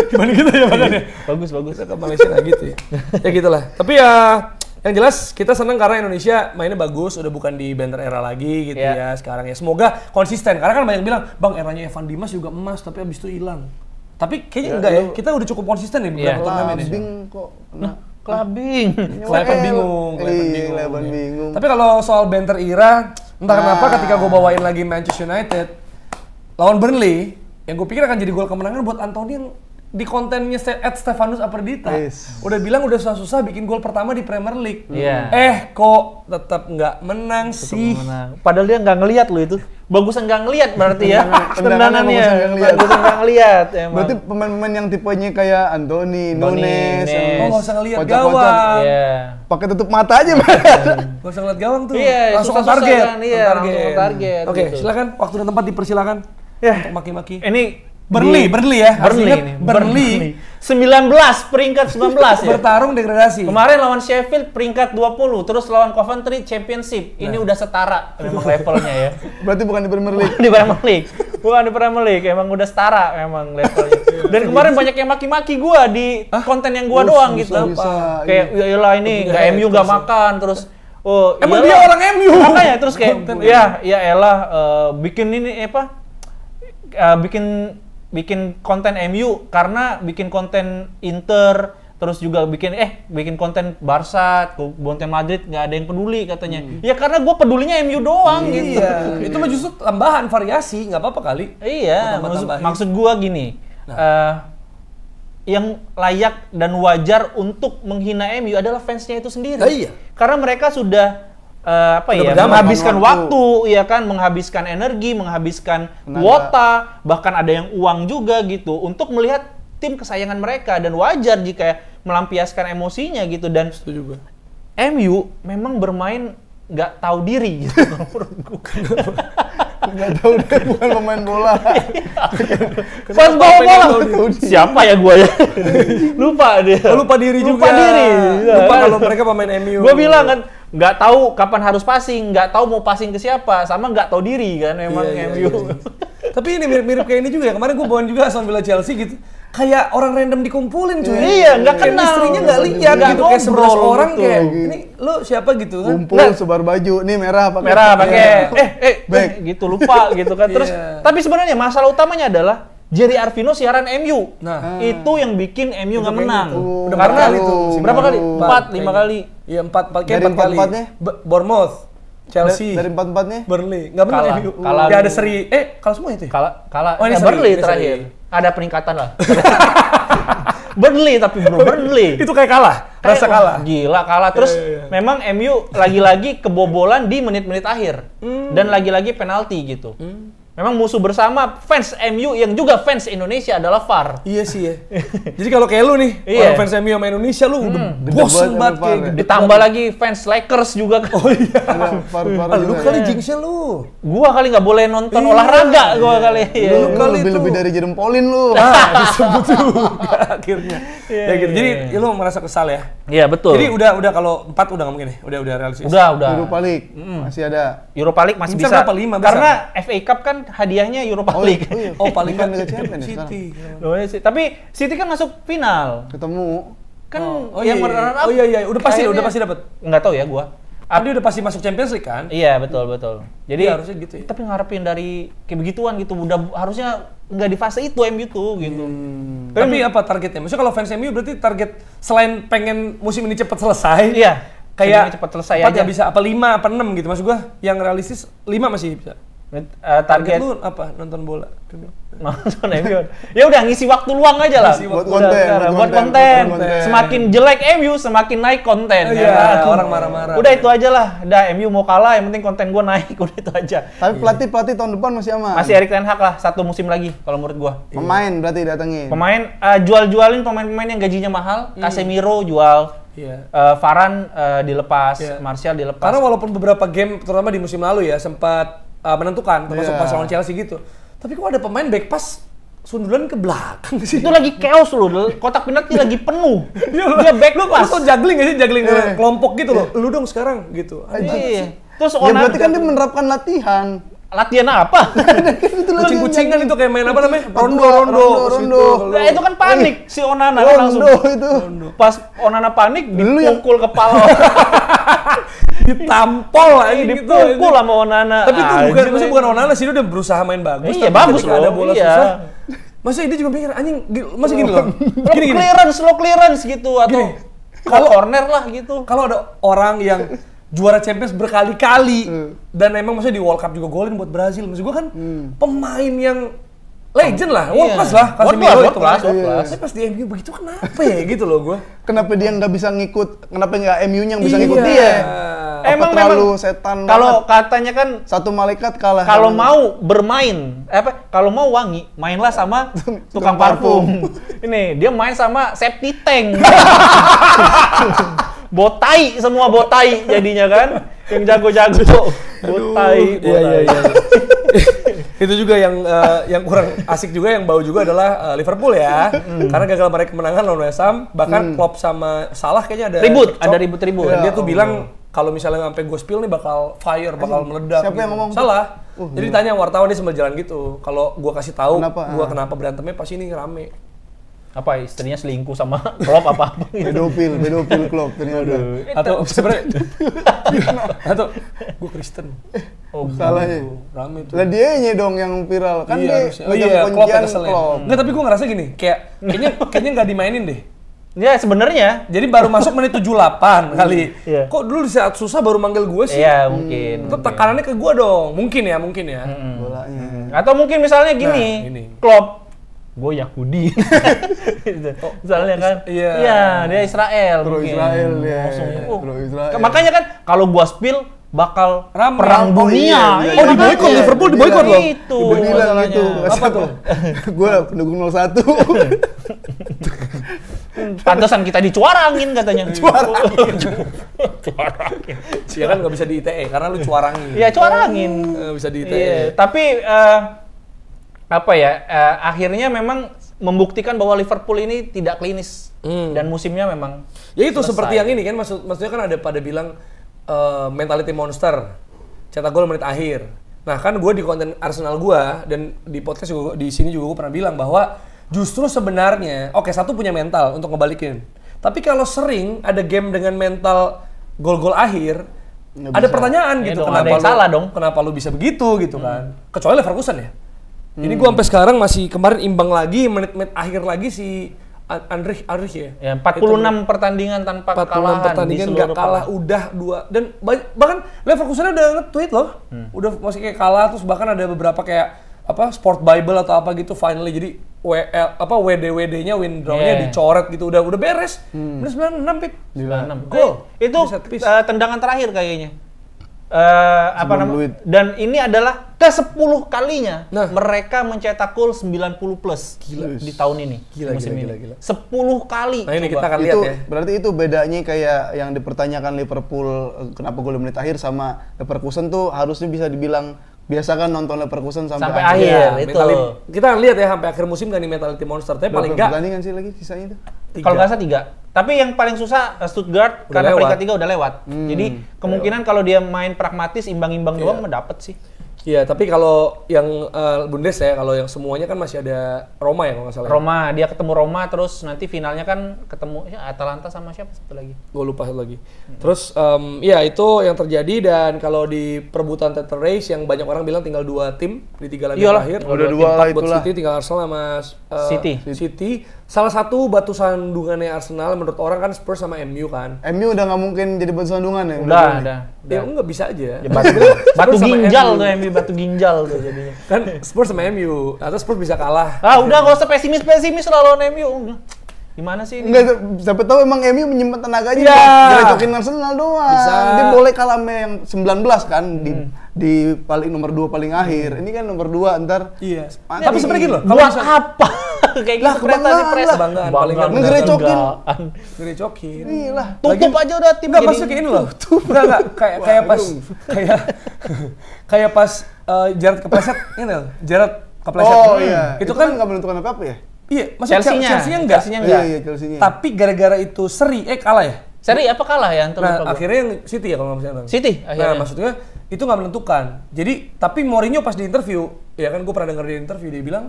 Gimana gitu ya makanya?
Bagus.
Kita ke Malaysia nggak gitu ya. Ya gitulah. Tapi ya yang jelas kita senang karena Indonesia mainnya bagus, udah bukan di banter era lagi gitu ya sekarang ya. Semoga konsisten, karena kan banyak yang bilang, Bang eranya Evan Dimas juga emas tapi abis itu hilang. Tapi kayaknya enggak ya, kita udah cukup konsisten nih beberapa turnamen ya.
Clubbing kok.
Clubbing.
Kelihatan bingung.
Bingung.
Tapi kalau soal banter era, entah kenapa ketika gue bawain lagi Manchester United lawan Burnley, yang gue pikir akan jadi gol kemenangan buat Anthony yang di kontennya @Stefanus Aperdita udah bilang udah susah-susah bikin gol pertama di Premier League. Kok tetap nggak menang sih?
Padahal dia nggak ngelihat lo itu. Bagusan nggak ngelihat berarti ya. Tendangannya bagusan nggak ngelihat.
Berarti pemain-pemain yang tipenya kayak Anthony, Nunes,
nggak usah ngelihat gawang.
Pakai tutup mata aja,
nggak usah ngeliat gawang tuh.
Langsung on target. Target.
Oke, silakan. Waktu dan tempat dipersilakan. Untuk maki-maki.
Ini
Burnley ya.
Burnley. 19 peringkat 19 ya.
Bertarung degradasi.
Kemarin lawan Sheffield peringkat 20, terus lawan Coventry Championship. Ini udah setara memang levelnya ya.
Berarti bukan di Premier League.
Di Premier League. Bukan di Premier League, emang udah setara memang levelnya. Dan kemarin banyak yang maki-maki gua di konten yang gua doang gitu. Kayak yaelah ini enggak MU enggak makan terus
emang dia orang MU.
Makanya terus kayak ya elah bikin ini bikin konten MU karena bikin konten Inter, terus juga bikin konten Barca, konten Madrid nggak ada yang peduli katanya. Ya karena gue pedulinya MU doang gitu.
Itu mah justru tambahan variasi, nggak apa-apa kali.
Iya, maksud gue gini, yang layak dan wajar untuk menghina MU adalah fansnya itu sendiri. Karena mereka sudah menghabiskan waktu, ya kan, menghabiskan energi, menghabiskan kuota, bahkan ada yang uang juga gitu untuk melihat tim kesayangan mereka, dan wajar jika melampiaskan emosinya gitu. Dan MU memang bermain nggak tahu diri gitu menurut gue.
Nggak tahu deh, bukan pemain bola.
Pas bawa bola. Siapa ya gue ya? Lupa dia.
Lupa diri juga.
Lupa diri.
Lupa kalau mereka pemain MU.
Gue bilang kan, nggak tahu kapan harus passing, nggak tahu mau passing ke siapa, sama nggak tahu diri kan memang MU.
Tapi ini mirip-mirip kayak ini juga ya. Kemarin gue bawain juga Aston Villa Chelsea gitu. Kayak orang random dikumpulin cuy.
Iya, nggak kenal.
Chemistry-nya nggak lihat
Nggak
gitu. Kayak 11
ngobrol
orang
gitu.
kayak, ini lo siapa gitu kan.
Kumpul sebar baju, nih merah
pakai
back
gitu lupa gitu kan. Terus tapi sebenarnya masalah utamanya adalah Jerry Arvino siaran MU.
Nah,
itu yang bikin MU nggak menang.
Udah
Karena
berapa kali tuh musim
berapa
lalu?
kali? 5 kali.
Iya, 4
Dari
kayak 4 kali.
4-4-nya?
Bournemouth, Chelsea,
dari 4-4-nya
Burnley. Enggak benar
Kalah.
MU.
Kalah.
Ya ada seri kalah semua itu. Ya?
Kalah.
Oh, ini seri,
Burnley
ini
terakhir.
seri.
Ada peningkatan lah. Burnley tapi bro, Burnley.
Itu kayak kalah, rasa kalah.
Gila kalah. Terus memang MU lagi-lagi kebobolan di menit-menit akhir. Dan lagi-lagi penalti gitu. Memang musuh bersama fans MU yang juga fans Indonesia adalah VAR.
Iya sih ya. Jadi kalau kayak lu nih,
Iya.
orang fans MU sama Indonesia lu udah bosen banget kayak gitu.
Ditambah lagi fans Lakers juga kan.
Oh iya.
par
Lu kali jinxnya lu.
Gua kali nggak boleh nonton
Iya.
olahraga gua kali.
Lu
Lu
kali
lebih
itu.
dari jerempolin lu.
Ah, disebut juga akhirnya. Ya gitu. Jadi lu merasa kesal ya.
Iya betul.
Jadi udah kalau 4 udah nggak mungkin ya. Udah realistis.
udah.
Europa League masih ada.
Europa League masih
Bisa
bisa.
berapa? 5 besar?
Karena FA Cup kan hadiahnya Europa League.
iya.
Oh, paling
Bukan
kan
Liga Champions ya sekarang.
City.
Loh, ya sih. Tapi City kan masuk final.
Ketemu.
Kan
Oh
yang
iya.
runner up.
Oh iya, udah pasti
akhirnya-
dapat.
Nggak tahu ya gua.
Dia udah pasti masuk Champions League kan?
Iya betul. Jadi
Iya, harusnya gitu ya.
Tapi ngarepin dari kayak begituan gitu, udah harusnya nggak di fase itu MU tuh gitu.
Tapi apa targetnya? Maksudnya kalau fans MU berarti target selain pengen musim ini cepat selesai.
Iya.
Kayak
cepat selesai
4
aja.
nggak bisa, apa 5, apa 6 gitu. Maksud gua yang realistis 5 masih bisa.
Target
lu apa? Nonton bola.
nonton MU. Ya udah ngisi waktu luang aja lah.
Ngisi
waktu
Udah,
konten,
sekarang.
buat
Buat
konten,
konten.
buat konten.
Semakin jelek MU, semakin naik konten.
Iya,
kan?
orang marah-marah.
Udah itu aja lah. Udah MU mau kalah, yang penting konten gua naik. Udah itu aja.
Tapi pelatih tahun depan masih aman.
Masih Erik Ten Hag lah, 1 musim lagi kalau menurut gua.
Pemain berarti datengin.
Pemain jual-jualin pemain-pemain yang gajinya mahal. Casemiro jual.
Iya.
Varane dilepas,
Iya.
Martial dilepas.
Karena walaupun beberapa game terutama di musim lalu ya sempat menentukan termasuk
Iya.
pas lawan Chelsea gitu. Tapi kok ada pemain back pass sundulan ke belakang sih?
itu lagi chaos loh, kotak penalti lagi penuh. Dia back
Lu
pass.
tau juggling gak sih? Juggling
Iya.
kelompok gitu loh. Lu dong sekarang gitu.
Iya. Terus
Ya berarti kan dia menerapkan latihan.
latihan apa?
Kucing-kucingan itu kayak main apa namanya?
Rondo.
Nah, itu kan panik si Onana kan langsung.
Rondo itu.
Pas Onana panik
Dulu ya.
dipukul kepala.
Ditampol aja gitu.
Dipukul sama Onana.
Tapi itu bukan, maksudnya bukan Onana sih, dia udah berusaha main bagus.
Iya,
tapi
bagus
ketika
loh.
ada bola
Iya.
susah. Masa dia juga mikir anjing, masih gini loh. Gini.
Slow clearance gitu atau kalau corner lah gitu.
Kalau ada orang yang juara Champions berkali-kali dan emang maksudnya di World Cup juga golin buat Brazil. Maksud gua kan pemain yang legend lah, world
Iya.
class lah. Casemiro
World
itu
class,
kan.
world class.
Tapi pas di MU begitu kenapa ya gitu loh gua.
Kenapa dia nggak bisa ngikut? Kenapa nggak MU-nya yang bisa ngikut
Iya.
dia?
Emang
terlalu setan
kalau
banget?
katanya kan
Satu malaikat kalah.
kalau
sama-
mau bermain kalau mau wangi mainlah sama tukang parfum. Ini dia main sama septic tank. Botai, semua botai jadinya kan. Yang jago-jago. Botai.
Iya. Itu juga yang kurang asik juga, yang bau juga adalah Liverpool ya. Karena gagal meraih kemenangan lawan West Ham, bahkan Klopp sama Salah kayaknya ada
Ribut,
cekcok.
ada ribut-ribut.
Dan dia tuh bilang kalau misalnya sampai gue spill nih bakal fire, bakal meledak.
siapa yang ngomong?
Salah. Jadi ditanya wartawan dia sambil jalan gitu. Kalau gue kasih tahu kenapa berantemnya pas ini rame.
Apa istrinya selingkuh sama Klopp apa gitu.
pedofil klub ternyata.
Atau sebenarnya atau gue Kristen.
Oh,
Salah ya.
Rame tuh.
Lah dianya dong yang viral kan dia
harusnya.
megang
Klopp
kuncian
kesel ya.
Klopp.
Enggak, tapi gue ngerasa gini, kayaknya nggak dimainin deh.
Ya sebenarnya
Jadi baru masuk menit 78 kali.
Iya.
Kok dulu di saat susah baru manggil gue sih?
iya mungkin.
Itu tekanannya ke gue dong. Mungkin ya.
Bolanya.
Atau mungkin misalnya
Nah,
gini,
ini.
Klopp, gue Yahudi. Gitu. Misalnya kan,
iya.
dia Israel
Pro
mungkin.
Israel ya.
Langsung,
Pro Israel.
Makanya kan kalau gua spill bakal
Rame.
perang
Oh,
dunia.
iya.
Oh, diboykot,
Iya.
Liverpool diboykot loh.
Itu
Dia bilang
masalahnya.
gitu.
Apa tuh?
Gue pendukung 01.
Pantesan kita dicuarangin katanya.
Cuarangin.
Cuarangin.
Ya kan nggak bisa di ITE karena lu cuarangin.
Iya, cuarangin.
Bisa di ITE.
Iya, tapi akhirnya memang membuktikan bahwa Liverpool ini tidak klinis dan musimnya memang
Ya itu
selesai.
seperti yang ini kan maksudnya kan ada pada bilang mentality monster, cetak gol menit akhir. Nah kan gue di konten Arsenal gue dan di podcast juga di sini juga gue pernah bilang bahwa justru sebenarnya satu punya mental untuk ngebalikin. Tapi kalau sering ada game dengan mental gol-gol akhir, ada pertanyaan
Ya
gitu
dong, ada yang salah dong.
Kenapa lu bisa begitu gitu kan? Kecuali Leverkusen ya. Ini gue sampai sekarang masih kemarin imbang lagi menit-menit akhir lagi si Andrich ya.
Ya, 46 pertandingan tanpa
46
kekalahan
pertandingan
di
nggak
seluruh
kalah udah 2 dan bahkan Leverkusen udah nge-tweet loh. Udah masih kayak kalah terus bahkan ada beberapa kayak Sport Bible atau apa gitu finally jadi WD-nya windrow-nya dicoret gitu udah beres. Menit 96 Pip.
96.
Gol.
Itu tendangan terakhir kayaknya. Dan ini adalah ke-10 kalinya mereka mencetak gol 90 plus di tahun ini.
Gila.
10 kali.
Nah ini kita akan lihat
Itu
ya.
berarti itu bedanya kayak yang dipertanyakan Liverpool kenapa gol menit akhir sama Leverkusen tuh harusnya bisa dibilang biasa kan nonton Leverkusen sampai
akhir. Itu.
Kita lihat ya sampai akhir musim kan di mentality monster tapi paling enggak
pertandingan sih lagi sisanya itu.
Kalau nggak salah 3. Tapi yang paling susah Stuttgart
Udah
karena
lewat.
peringkat 3 udah lewat. Jadi kemungkinan kalau dia main pragmatis imbang-imbang doang mendapat sih.
Iya, tapi kalau yang Bundes ya, kalau yang semuanya kan masih ada Roma ya kalau nggak salah.
Roma, dia ketemu Roma terus nanti finalnya kan ketemu Atalanta sama siapa satu lagi.
Gue lupa satu lagi. Terus ya itu yang terjadi dan kalau di perebutan title race yang banyak orang bilang tinggal 2 tim di 3 laga terakhir.
Udah 2
lah
itulah.
buat City tinggal Arsenal sama City. Salah satu batu sandungannya Arsenal menurut orang kan Spurs sama MU kan.
MU udah nggak mungkin jadi batu sandungan ya.
Udah.
Ya enggak bisa aja.
Ya, batu ginjal tuh MU, batu ginjal tuh jadinya.
Kan Spurs sama MU, atau Spurs bisa kalah.
Udah gak usah pesimis lah lawan MU. Gimana sih ini?
Enggak, siapa tahu emang MU menyimpan tenaganya direcokin Arsenal doang.
Bisa.
Dia boleh kalah sama yang 19 kan di paling nomor 2 paling akhir. Ini kan nomor 2 ntar.
Iya.
Tapi
Tapi sebenarnya gini loh,
Buat apa? Kayak gitu prestasi
kebanggaan paling nggak
ngerecokin.
Ngerecokin.
Iyalah.
Tutup aja udah tim.
Enggak maksudnya kayak ini loh. Enggak kayak pas kayak pas Gerrard kepleset ini loh. Gerrard kepleset.
Oh iya.
Itu kan
nggak menentukan apa-apa ya?
Iya, maksudnya Chelsea-nya enggak.
Iya, Chelsea-nya.
Tapi gara-gara itu seri kalah ya?
Seri apa kalah ya?
Nah, akhirnya yang City ya kalau nggak salah.
City akhirnya.
Nah, maksudnya itu nggak menentukan. Jadi, tapi Mourinho pas di interview, ya kan gue pernah denger di interview dia bilang,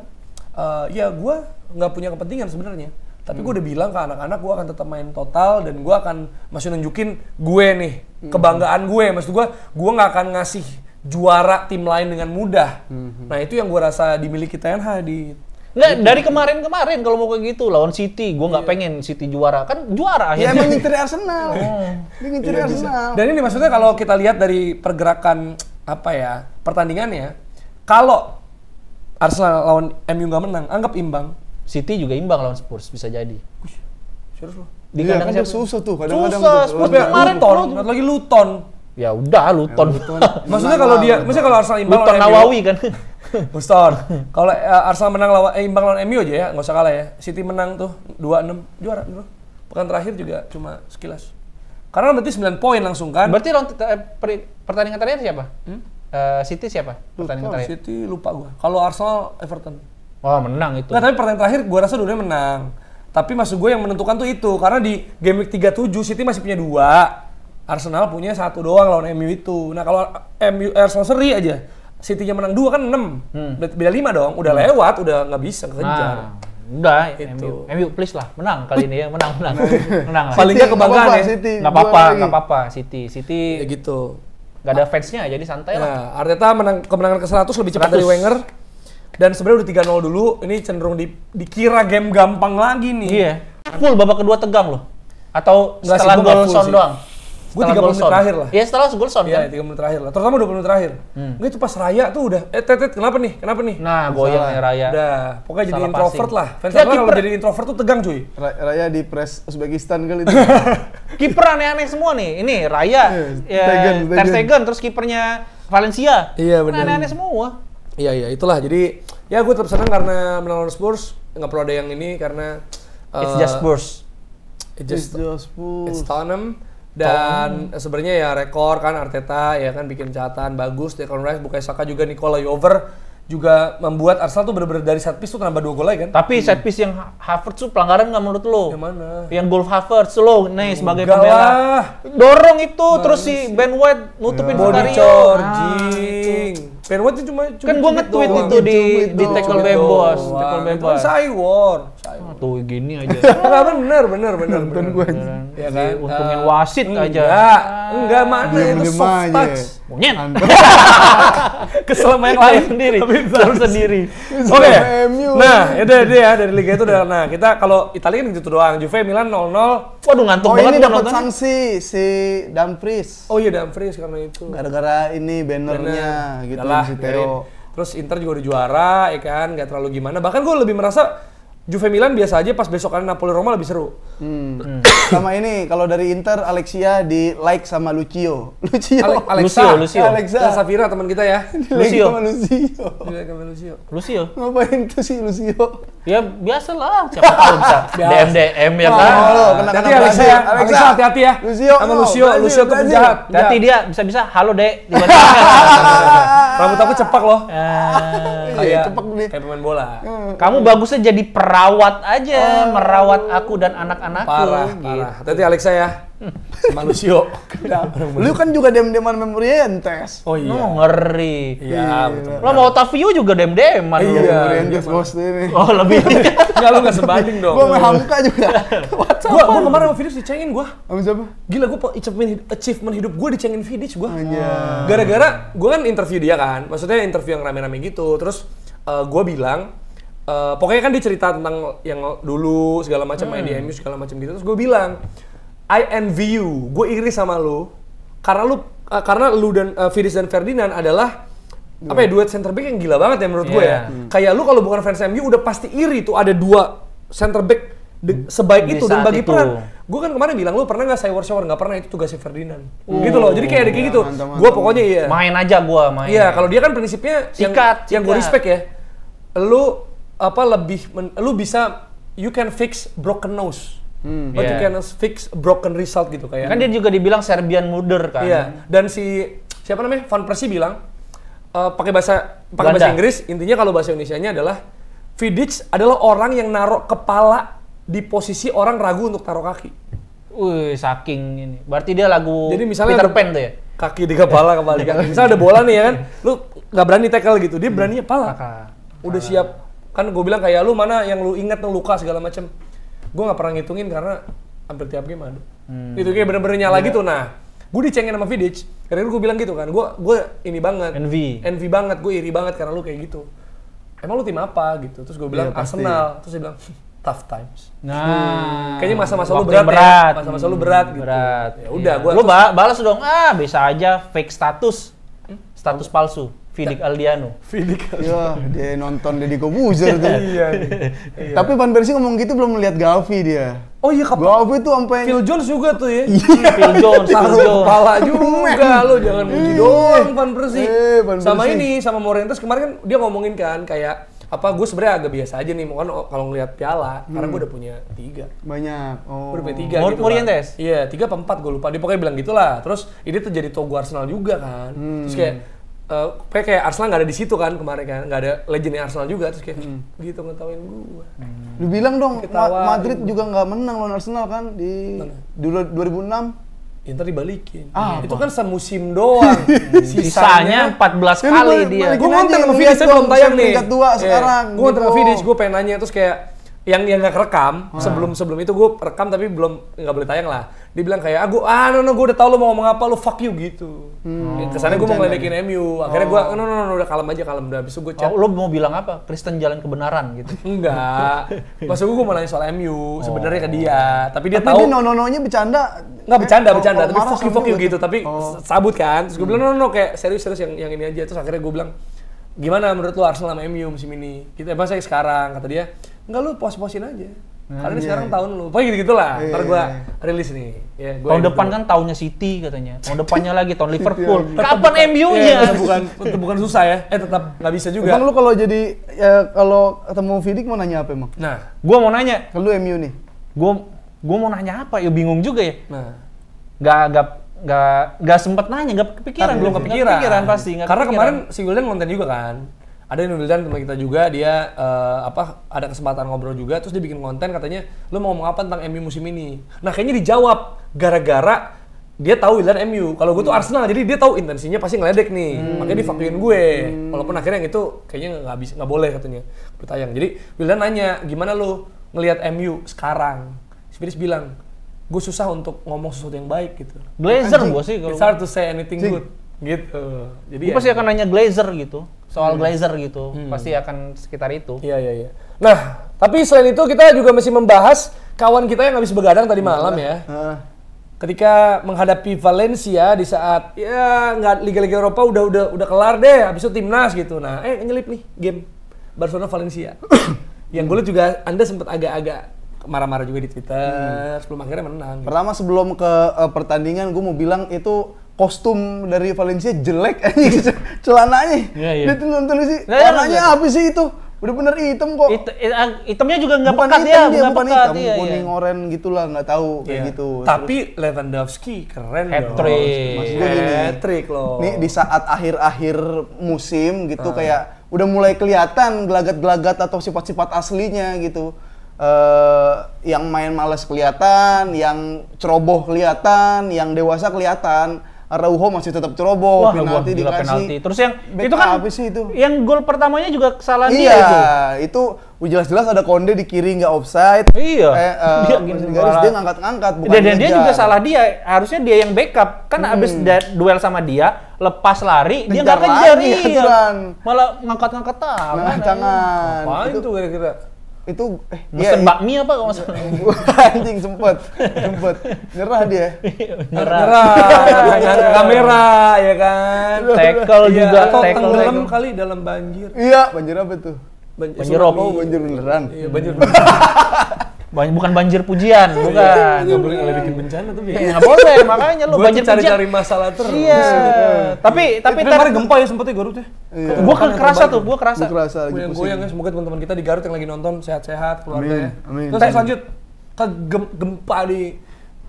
ya gue nggak punya kepentingan sebenarnya. Tapi gue udah bilang ke anak-anak gue akan tetap main total dan gue akan masih nunjukin gue nih kebanggaan gue. Maksud gue nggak akan ngasih juara tim lain dengan mudah. Nah itu yang gue rasa dimiliki Ten Hag di.
Nggak, dari kemarin kalau mau kayak gitu lawan City, gue nggak pengen City juara, kan juara
Ya
akhirnya.
emang ngincer Arsenal. Dia ngincer Arsenal.
Dan ini maksudnya kalau kita lihat dari pergerakan pertandingannya, kalau Arsenal lawan MU nggak menang, anggap imbang.
City juga imbang lawan Spurs bisa jadi.
Serius loh.
Di
Iya,
kandang
kan
siapa?
susah tuh kadang-kadang.
Susah,
tuh.
Spurs
Lawan
kemarin
Luton, lagi Luton.
Ya udah Luton.
Maksudnya kalau kalau Arsenal imbang
Luton
lawan
Nawawi kan.
Luton. Kalau Arsenal menang imbang lawan MU aja ya, nggak usah kalah ya. City menang tuh 2-6 juara bro. Pekan terakhir juga cuma sekilas. Karena berarti 9 poin langsung kan.
Berarti pertandingan terakhir siapa? City siapa? Pertandingan terakhir.
City lupa gua. Kalau Arsenal Everton.
Wah, menang itu.
Nggak, tapi pertandingan terakhir gua rasa dulunya menang. Tapi maksud gue yang menentukan tuh itu karena di game week 37 City masih punya 2. Arsenal punya 1 doang lawan MU itu. Nah, kalau Arsenal seri aja, City-nya menang 2 kan 6. Beda 5 dong. Udah lewat, udah nggak bisa kejar.
Nah, udah
Itu.
MU please lah, menang kali ini ya, menang. Menang lah.
Paling nggak kebanggaan ya.
Nggak apa-apa City
Ya gitu.
nggak ada fansnya jadi santai lah.
Nah, Arteta kemenangan ke-100 lebih cepat dari Wenger. Dan sebenarnya udah 3-0 dulu, ini cenderung dikira game gampang lagi nih.
Iya. Full babak kedua tegang loh. Atau
Nggak sih,
setelah
gua nggak
gol
full
Son
sih.
doang.
Gue 30 menit terakhir lah.
Iya, setelah gol Son
Iya,
kan.
3 menit terakhir lah. Terutama 20 menit terakhir. Nggak itu pas Raya tuh udah, kenapa nih?
Nah, goyangnya Raya.
Udah, pokoknya jadi
Salah
introvert
passing.
lah. Fans
Ya,
Arsenal kalau
kiper.
jadi introvert tuh tegang cuy.
Raya di press Uzbekistan kali itu.
Kiper aneh-aneh semua nih. Ini Raya,
Stegen.
Ter Stegen, terus kipernya Valencia.
Iya,
Kan
benar.
aneh-aneh semua.
Iya, itulah. Jadi, ya gue tetap senang karena menang lawan Spurs. Nggak perlu ada yang ini karena
It's just Spurs.
It's
Spurs.
Tottenham. Dan sebenarnya ya rekor kan Arteta ya kan bikin catatan bagus, Declan Rice, Bukayo Saka juga Nicola Jover juga membuat Arsenal tuh bener-bener dari set piece tuh nambah 2 gol lagi kan.
Tapi set piece yang Havertz tuh pelanggaran nggak menurut lo?
Yang mana?
Yang gol Havertz lo nih sebagai
Enggak
pembela.
lah.
Dorong itu terus si Ben White nutupin
Body
Vicario.
charging. Ben White itu cuma
Kan gua nge-tweet
doang.
itu di tackle bebas, tackle
Itu
bebas.
kan Cywar.
Tuh gini aja.
Enggak bener.
Nonton gue.
Ya kan?
Untungin wasit aja.
Enggak mana itu
Diem-diem
soft
aja.
touch.
Monyet.
Kesel sama yang lain
sendiri. Terus sendiri.
Oke.
MU.
Nah, itu ya dari liga itu udah. Nah, kita kalau Italia kan gitu doang. Juve Milan 0-0.
Waduh ngantuk
Oh
banget
ini
gua
dapat
nonton.
sanksi si Dumfries.
Oh iya Dumfries karena itu.
Gara-gara ini bannernya gitu
Udahlah,
si
biarin.
Theo.
Terus Inter juga udah juara, ya kan, nggak terlalu gimana. Bahkan gue lebih merasa Juve Milan biasa aja, pas besokan Napoli Roma lebih seru.
Sama ini kalau dari Inter Alexia di like sama Lucio.
Alexa.
Alexa.
Safira teman kita ya.
Lucio.
Sama Lucio.
Like sama Lucio.
Lucio.
Ngapain tuh si Lucio?
Ya biasalah, siapa tahu bisa DM ya kan.
Oh, kena
Hati-hati Alexa ya. Alexa hati-hati ya.
Lucio.
Sama Lucio tuh
Brazil.
penjahat.
Hati dia bisa-bisa halo Dek tiba-tiba.
Rambut aku cepak loh.
Iya, cepak nih.
Kayak pemain bola.
Kamu bagusnya jadi perawat aja, merawat aku dan anak-anakku.
Parah. Hati-hati Alexa ya. Sama Lucio.
Lu kan juga dem-deman Memorientes.
Oh iya.
Oh, ngeri.
Iya, betul.
Lo mau Otavio juga dem-deman. lo.
Iya.
Memorientes bos ini.
Oh, lebih.
Enggak, lu nggak sebanding dong.
Gua sama Hamka juga.
Gua kemarin sama Vidic dicengin gua.
Sama siapa?
Gila, gue achievement hidup gue dicengin Vidic gue.
Anjay.
Gara-gara gue kan interview dia kan, maksudnya interview yang rame-rame gitu. Terus gue bilang, pokoknya kan dia cerita tentang yang dulu segala macam main di MU segala macam gitu. Terus gue bilang, I envy you, gue iri sama lu, karena lu dan Vidic dan Ferdinand adalah apa ya, duet center back yang gila banget ya menurut gue ya. Kayak lu kalau bukan fans MU udah pasti iri tuh ada dua center back sebaik
Di
itu dan
saat
bagi
itu.
peran. Gue kan kemarin bilang, lu pernah nggak shower nggak pernah, itu tugasnya Ferdinand. Gitu loh, jadi kayak ada kayak gitu.
mantap,
Gue pokoknya iya.
Main aja gua main.
Iya, kalau dia kan prinsipnya yang gue
Sikat.
respect ya. Lu lu bisa, you can fix broken nose. But you
Iya.
can fix broken result gitu kayak.
Kan dia juga dibilang Serbian Muder kan.
Iya, dan si siapa namanya Van Persie bilang pakai bahasa
Belanda.
Inggris, intinya kalau bahasa Indonesianya adalah Vidic adalah orang yang naruh kepala di posisi orang ragu untuk taruh kaki.
Wih, saking ini. Berarti dia lagu
Jadi misalnya
Peter
ada-
Pan tuh ya?
Kaki di kepala di kaki. Misalnya ada bola nih ya kan, lu nggak berani tackle gitu, dia beraninya pala. Udah siap. Kan gue bilang kayak lu mana yang lu inget lu luka segala macem. Gue nggak pernah ngitungin karena hampir tiap game ada. Itu kayak bener-bener nyala gitu. Nah, gue dicengin sama Vidic. Karena gue bilang gitu kan, gue ini banget. Envy banget, gue iri banget karena lu kayak gitu. Emang lu tim apa gitu? Terus gue bilang
Iya, pasti.
Arsenal. Terus dia bilang tough times.
Nah,
Kayaknya masa-masa lu
waktu yang
berat ya. Masa-masa lu berat gitu.
Berat.
Ya udah,
Iya.
gua
Lu balas dong. Bisa aja fake status. Status palsu. Vidic Aldiano.
Vidic.
Iya, dia nonton Deddy Kobuzer tuh.
Iya.
Tapi Van Persie ngomong gitu belum melihat Gavi dia.
Oh iya, kapan?
Gavi tuh sampai
Phil Jones juga tuh ya.
Phil Jones.
Taruh kepala juga lu, jangan muji doang Van Persie.
Van
Sama
Persie.
ini, sama Morientes kemarin kan dia ngomongin kan kayak apa, gue sebenarnya agak biasa aja nih, kan kalau ngelihat piala, karena gue udah punya 3.
banyak. Oh.
Gue udah punya 3 gitu.
Morientes?
Kan. Iya, 3 apa 4 gue lupa. Dia pokoknya bilang gitulah. Terus ini tuh jadi togo Arsenal juga kan. Terus kayak Arsenal nggak ada di situ kan kemarin kan, nggak ada legendnya Arsenal juga, terus kayak gitu ngetawain gue.
Lu bilang dong
Ketawain.
Madrid juga nggak menang lawan Arsenal kan di dulu 2006.
Inter dibalikin.
Apa?
Itu kan semusim doang.
Sisanya 14
Ya, lu
kali
balik-
dia.
balikin
Gue ngonten
aja,
sama
ngeliat
Vidic, saya belum
dong,
tayang nih.
peringkat 2 sekarang.
Gue ngonten sama
gitu.
Vidic, gue pengen nanya, terus kayak yang nggak kerekam, sebelum itu gue rekam tapi belum, nggak boleh tayang lah. Dia bilang kayak, gue udah tau lo mau ngomong apa, lo fuck you gitu. Kesannya gue mau ngeledekin MU, akhirnya gue, udah kalem aja, udah habis itu gue chat.
Oh, lo mau bilang apa? Kristen jalan kebenaran gitu.
Enggak, maksud gue mau nanya soal MU sebenarnya ke dia, tapi dia
Tapi
tahu
dia no-no-nya bercanda.
nggak bercanda,
Kalau
tapi
marah
fuck you
sama dia.
gitu, tapi sabut kan. Terus gue bilang no, kayak serius yang ini aja. Terus akhirnya gue bilang, gimana menurut lu Arsenal sama MU musim ini? Kita bahas sekarang, kata dia, enggak, lu pos-posin aja. Karena ini sekarang tahun lu, pokoknya gitu lah. Ntar gue rilis nih. Ya, gua
Tahun
edit
depan
dulu.
kan tahunnya City katanya. Tahun depannya lagi tahun Liverpool. Kapan MU-nya?
Tetap bukan susah ya. Tetap nggak bisa juga.
Emang lu kalau jadi kalau ketemu Vidic mau nanya apa emang?
Nah,
Gua mau nanya.
Kalau lu MU nih.
Gua gue mau nanya apa? Ya bingung juga ya.
Nah,
Nggak sempet nanya, nggak kepikiran.
belum kepikiran
Pasti. Nggak
Karena
kepikiran.
kemarin si Wildan konten juga kan. Ada yang Wildan teman kita juga, dia ada kesempatan ngobrol juga, terus dia bikin konten katanya, lu mau ngomong apa tentang MU musim ini? Nah kayaknya dijawab gara-gara dia tahu Wildan MU. Kalau gue tuh Arsenal, jadi dia tahu intensinya pasti ngeledek nih, makanya divakuin gue. Walaupun akhirnya yang itu kayaknya nggak boleh katanya bertayang. Jadi Wildan nanya, gimana lu ngelihat MU sekarang? Spiris bilang, gue susah untuk ngomong sesuatu yang baik gitu.
Glazer gue sih kalau.
It's hard to say anything good gitu. Jadi
Gue pasti akan nanya Glazer gitu. Soal Glazer gitu. Pasti akan sekitar itu.
Iya. Nah, tapi selain itu kita juga masih membahas kawan kita yang habis begadang tadi malam ya. Ketika menghadapi Valencia di saat ya nggak Liga-Liga Eropa udah kelar deh, habis itu timnas gitu. Nah, nyelip nih game Barcelona Valencia. Yang gue liat juga Anda sempat agak-agak marah-marah juga di Twitter sebelum akhirnya menang.
Pertama sebelum ke pertandingan gue mau bilang itu kostum dari Valencia jelek aja celananya.
Iya.
Dia tuh nonton sih.
Nah,
warnanya apa sih itu? Udah bener hitam kok.
Hitamnya juga nggak
Bukan
pekat
hitam
ya,
dia, bukan
pekat,
hitam,
iya.
kuning oren gitulah, nggak tahu kayak
Iya.
gitu.
Tapi Lewandowski keren
Hat-trick.
Maksud gue gini,
Hat-trick loh.
Nih di saat akhir-akhir musim gitu kayak udah mulai kelihatan gelagat-gelagat atau sifat-sifat aslinya gitu. Yang main malas kelihatan, yang ceroboh kelihatan, yang dewasa kelihatan. Araujo masih tetap ceroboh, penalti
gila,
dikasih.
penalti. Terus yang
Back
itu kan
apa sih itu?
Yang gol pertamanya juga kesalahan
Iya,
dia
itu jelas-jelas ada Konde di kiri nggak offside.
Iya.
Dia
gini
garis
malah.
dia ngangkat-ngangkat bukan
Dan dia
ngejar.
juga salah dia. Harusnya dia yang backup. Kan abis duel sama dia, lepas lari, dia nggak
Ngejar
kejar.
lagi,
Iya.
aturan.
Malah ngangkat-ngangkat tangan.
Nah, tangan.
Apaan tuh kira-kira?
Itu
Mesen bakmi apa kalau nggak salah?
anjing sempet nyerah dia.
Nyerah, kamera ya kan.
Tackle juga,
Atau
tackle.
tenggelam kali dalam banjir.
Iya, banjir apa tuh?
Banjir rob.
Oh, banjir beneran.
Iya, banjir.
Bukan banjir pujian, bukan.
Nggak boleh ngeledekin bencana tuh ya.
Iya, nggak boleh, makanya lu
Gua
banjir
cari-cari
pujian.
masalah terus.
Iya. Tapi
kemarin gempa ya sempetnya Garut ya.
Iya.
gua kerasa tuh, gua kerasa.
Gua kerasa lagi
Goyang ya, semoga teman-teman kita di Garut yang lagi nonton sehat-sehat keluarga ya.
Amin.
Terus lanjut ke gempa di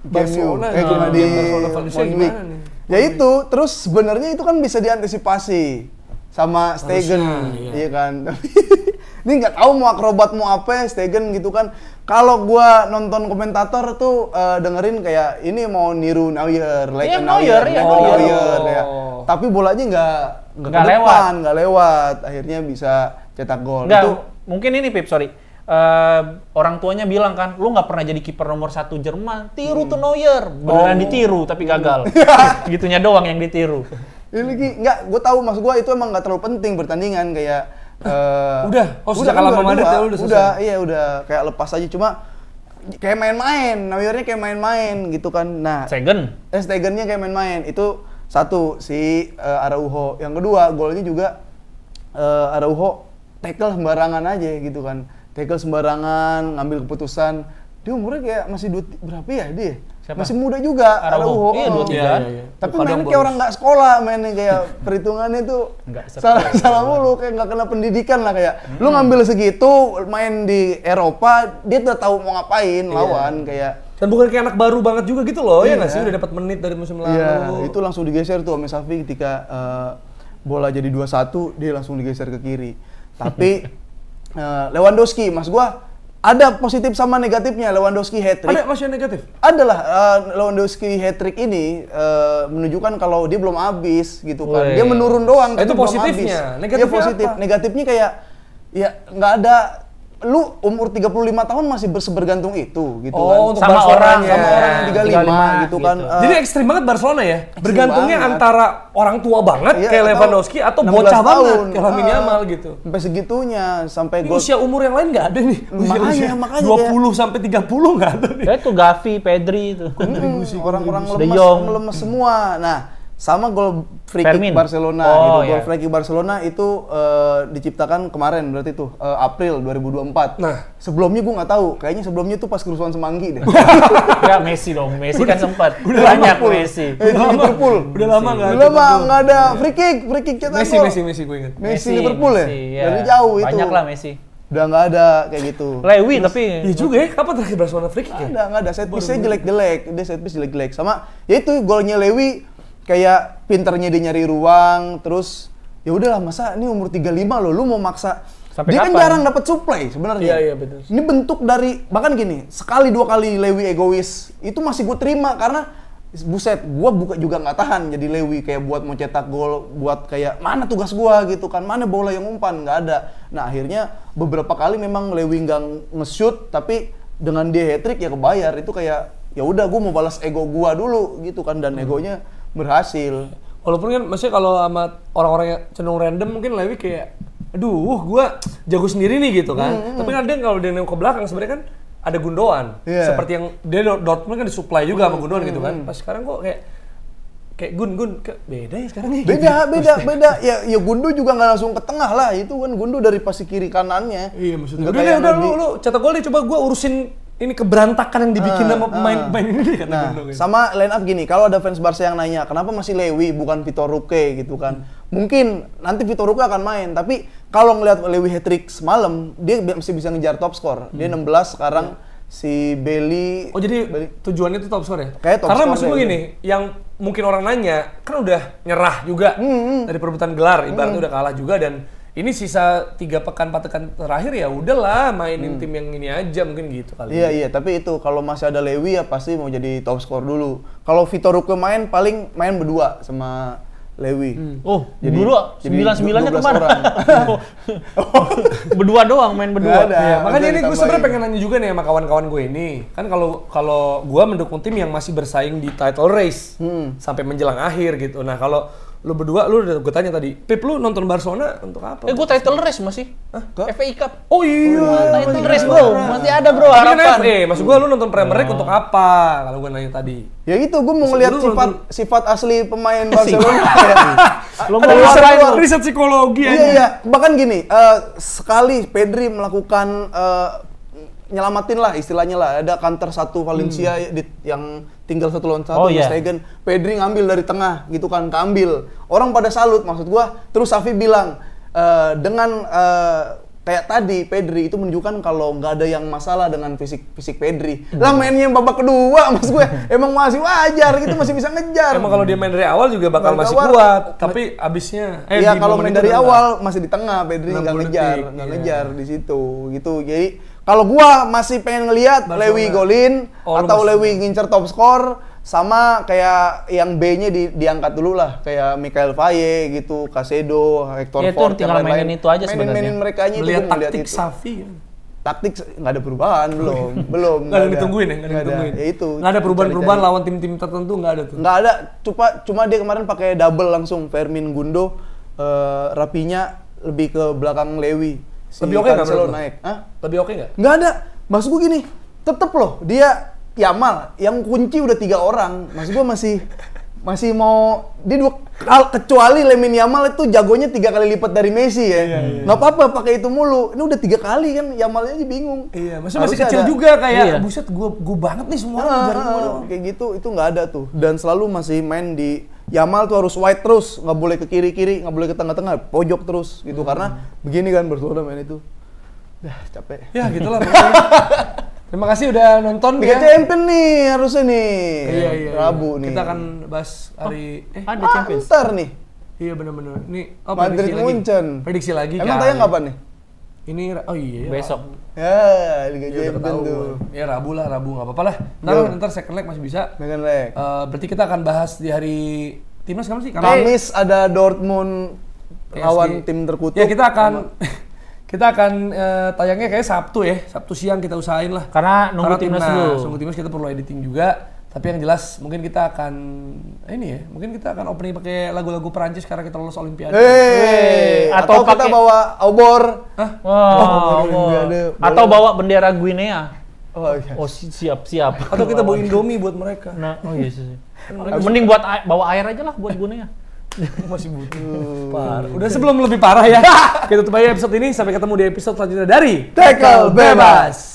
Barcelona.
Cuma di
Barcelona Valencia
Montjuic.
gimana nih?
Ya itu, terus sebenarnya itu kan bisa diantisipasi sama Stegen,
Harusnya,
iya kan. Tapi ini nggak tahu mau akrobat mau apa Stegen gitu kan. Kalau gua nonton komentator tuh dengerin kayak ini mau niru Neuer, like
Iya,
a
Neuer, iya,
like a
Neuer.
Neuer, ya. Tapi bolanya nggak
Nggak
ke
lewat.
depan, nggak lewat. Akhirnya bisa cetak gol.
Enggak,
Itu
mungkin ini Pip, sorry. Orang tuanya bilang kan, lu nggak pernah jadi kiper nomor 1 Jerman, tiru tuh Neuer. Beneran ditiru tapi gagal. Gitunya doang yang ditiru.
ini lagi nggak, gue tahu maksud gue itu emang nggak terlalu penting pertandingan kayak
Sejak kalah sama Madrid ya udah selesai.
udah kayak lepas aja cuma kayak main-main, Neuernya kayak main-main gitu kan. Nah, Stegennya kayak main-main. Itu satu si Araujo. Yang kedua, golnya juga Araujo tackle sembarangan aja gitu kan. Tackle sembarangan, ngambil keputusan. Dia umurnya kayak masih berapa ya dia?
Siapa?
Masih muda juga Araujo.
Iya, 23.
Iya.
Tapi mainnya kayak orang nggak sekolah, mainnya kayak perhitungannya tuh salah mulu, kayak nggak kena pendidikan lah kayak. Lu ngambil segitu, main di Eropa, dia udah tahu mau ngapain lawan kayak.
Dan bukan kayak anak baru banget juga gitu loh, ya
Iya.
nggak sih? Udah dapat menit dari musim lalu.
Iya, itu langsung digeser tuh sama Safi ketika bola jadi 2-1, dia langsung digeser ke kiri. Tapi Lewandowski, mas gua ada positif sama negatifnya. Lewandowski hat-trick.
Ada masih negatif?
Adalah Lewandowski hat-trick ini menunjukkan kalau dia belum habis gitu kan. Dia menurun doang.
Itu
tapi belum
positifnya.
habis.
Negatifnya
Dia positif.
apa?
Negatifnya kayak ya nggak ada. Lu umur 35 tahun masih bergantung itu gitu kan.
Untuk
sama orang
yang 35 gitu kan.
Jadi ekstrim banget Barcelona ya. Bergantungnya
banget.
antara orang tua banget
Iya,
kayak
atau
Lewandowski atau
16
bocah banget
tahun.
kayak Lamine Yamal gitu.
Sampai segitunya, sampai
Ini
gol.
usia umur yang lain nggak ada nih.
Makanya
20 sampai 30 nggak ada nih.
Ya itu Gavi, Pedri itu.
Orang-orang
De Jong.
lemes semua. Nah, sama gol free kick
Fermin.
Barcelona
Oh,
gitu. Gol
iya.
free kick Barcelona itu diciptakan kemarin berarti tuh April 2024.
Nah.
Sebelumnya gue nggak tahu. Kayaknya sebelumnya tuh pas kerusuhan Semanggi deh.
Ya Messi dong, Messi kan sempat. Banyak Messi.
Liverpool.
Udah lama nggak
Udah lama nggak ada free kick cetak gol.
Messi gue ingat.
Messi Liverpool ya?
Messi,
Dari jauh itu.
Banyak lah Messi.
Udah nggak ada kayak gitu.
Lewi tapi
Iya juga ya, kapan terakhir Barcelona free kick ya?
Nggak ada. Set piece-nya jelek-jelek. Dia set piece jelek-jelek. Sama ya itu golnya Lewi kayak pinternya dia nyari ruang, terus ya udahlah masa ini umur 35 loh, lu mau maksa.
Sampai
Dia kan
kapan?
jarang dapat supply sebenarnya.
Iya, betul.
Ini bentuk dari bahkan gini, sekali 2 kali Lewi egois itu masih gue terima karena buset, gua juga nggak tahan jadi Lewi kayak buat mau cetak gol, buat kayak mana tugas gua gitu kan, mana bola yang umpan, nggak ada. Nah akhirnya beberapa kali memang Lewi nggak nge-shoot, tapi dengan dia hat-trick ya kebayar. Itu kayak ya udah gua mau balas ego gua dulu gitu kan, dan egonya berhasil.
Walaupun kan maksudnya kalau sama orang-orang yang cenderung random mungkin Lewi kayak aduh gua jago sendiri nih gitu kan. Tapi kadang kalau dia nengok ke belakang sebenarnya kan ada Gundogan. Seperti yang dia Dortmund kan disuplai juga sama Gundogan gitu kan. Pas sekarang kok kayak Gun beda ya sekarang nih.
Beda. Ya Gundo juga nggak langsung ke tengah lah, itu kan Gundo dari pasti kiri kanannya.
Iya maksudnya. Udah lu cetak gol deh, coba gua urusin ini keberantakan yang dibikin sama pemain-pemain ini kata Gundo.
Sama line up gini, kalau ada fans Barca yang nanya kenapa masih Lewi bukan Vitor Roque gitu kan. Mungkin nanti Vitor Roque akan main, tapi kalau ngelihat Lewi hat-trick semalam, dia masih bisa ngejar top skor. Dia 16 sekarang. Si Bailey.
Oh jadi tujuannya itu top score ya?
Kayak top
karena
score
maksud gue gini, yang mungkin orang nanya kan udah nyerah juga dari perebutan gelar, ibaratnya udah kalah juga, dan ini sisa 3 pekan 4 pekan terakhir ya udahlah mainin tim yang ini aja mungkin gitu kali.
Iya, tapi itu kalau masih ada Lewi ya pasti mau jadi top score dulu. Kalau Vitor Roque main paling main berdua sama Lewi.
Oh,
Jadi-
berdua
jadi
9-9-nya
12
kemana?
orang.
Berdua doang, main berdua.
Nggak ada.
Ya, makanya
udah
ini gue
ditambahin.
sebenarnya pengen nanya juga nih sama kawan-kawan gue ini. Kan kalau gue mendukung tim yang masih bersaing di title race sampai menjelang akhir gitu. Nah, kalau lu berdua, lu udah gue tanya tadi, Pip lu nonton Barcelona untuk apa?
Gue title race masih. FA Cup.
Oh iya,
Title race bro, masih ada bro
Tapi kan
harapan.
FA, maksud gue lu nonton Premier League untuk apa? Kalau gue nanya tadi.
Ya itu gue mau ngeliat
Lu-
sifat asli pemain Barcelona.
Lo
Ada
mau ngapain
riset,
lo?
riset psikologi aja.
Iya. Bahkan gini, sekali Pedri melakukan nyelamatin lah istilahnya lah. Ada counter 1 Valencia yang tinggal 1 lawan 1
Oh, iya.
Stegen. Pedri ngambil dari tengah gitu kan, keambil. Orang pada salut maksud gua. Terus Xavi bilang dengan kayak tadi Pedri itu menunjukkan kalau nggak ada yang masalah dengan fisik Pedri. Lah mainnya babak kedua maksud gue emang masih wajar gitu, masih bisa ngejar.
Emang kalau dia main dari awal juga bakal
Dari
masih
awal,
kuat, tapi abisnya
Iya,
di
kalau
momen
main
itu
dari
udah
awal masih di tengah, Pedri
60
nggak ngejar,
detik,
nggak
iya.
ngejar di situ gitu. Jadi kalau gua masih pengen ngelihat
Barcelona.
Lewi golin
Oh, lu
atau
masih-
Lewi ngincer top skor, sama kayak yang B-nya diangkat dulu lah, kayak Michael Faye gitu, Casedo, Hector
Ya, itu
Ford,
tinggal mainin itu aja sebenarnya.
Mainin mereka itu
melihat
gua ngeliat
taktik
itu.
Xavi kan.
Taktik nggak ada perubahan belum.
Nggak ada yang ditungguin ya, nggak ada yang ditungguin.
Ya itu.
Nggak ada perubahan-perubahan
Cari-cari.
lawan tim-tim tertentu, nggak ada tuh.
Nggak ada, cuma dia kemarin pakai double langsung, Fermin Gundo, Rapinya lebih ke belakang Lewi.
Lebih oke nggak
Cancelo
menurut lo?
naik. Hah?
Lebih oke nggak?
Nggak ada. Maksud gue gini, tetep loh dia Yamal yang kunci udah 3 orang. Maksud gue masih mau dia kecuali Lamine Yamal itu jagonya 3 kali lipat dari Messi ya. Nggak apa-apa pakai itu mulu. Ini udah 3 kali kan, Yamalnya aja bingung.
Iya, maksudnya masih
Harusnya
kecil
ada.
juga kayak,
Iya.
buset gue banget nih semua ngejar gua doang.
Kayak gitu, itu nggak ada tuh. Dan selalu masih main di Yamal tuh harus wide terus, nggak boleh ke kiri-kiri, nggak boleh ke tengah-tengah, pojok terus gitu. Karena begini kan Barcelona main itu. Dah capek.
Ya gitulah pokoknya. Terima kasih udah nonton
Liga
ya.
Champion nih harusnya nih.
Iya.
Rabu nih.
Kita akan bahas hari
Ada Champions.
Ntar nih.
Iya benar-benar. Ini
Madrid
prediksi lagi.
Munchen.
Prediksi lagi
Emang
kan.
tayang kapan nih?
Ini oh iya.
Besok.
Ya, Liga
Ya, udah
Champion tuh.
ketahuan. Ya Rabu nggak apa-apa lah. Ntar second leg masih bisa.
Dengan leg.
Berarti kita akan bahas di hari Timnas kapan sih?
Kamis ada Dortmund
PSG.
lawan tim terkutuk.
Ya kita akan tayangnya kayak Sabtu ya. Sabtu siang kita usahain lah.
Karena nunggu Timnas dulu.
Nunggu Timnas kita perlu editing juga. Tapi yang jelas mungkin kita akan mungkin kita akan opening pakai lagu-lagu Perancis karena kita lolos Olimpiade.
Atau kita
pakai-
bawa obor.
Wow. Atau bawa bendera Guinea.
Oh iya.
Oh siap.
Atau kita bawa Indomie buat mereka.
Nah, oh iya sih. Mending bawa air aja lah buat Guinea.
Masih butuh. Parah. Udah sebelum lebih parah ya. Kita tutup aja episode ini. Sampai ketemu di episode selanjutnya dari
Tackle Bebas.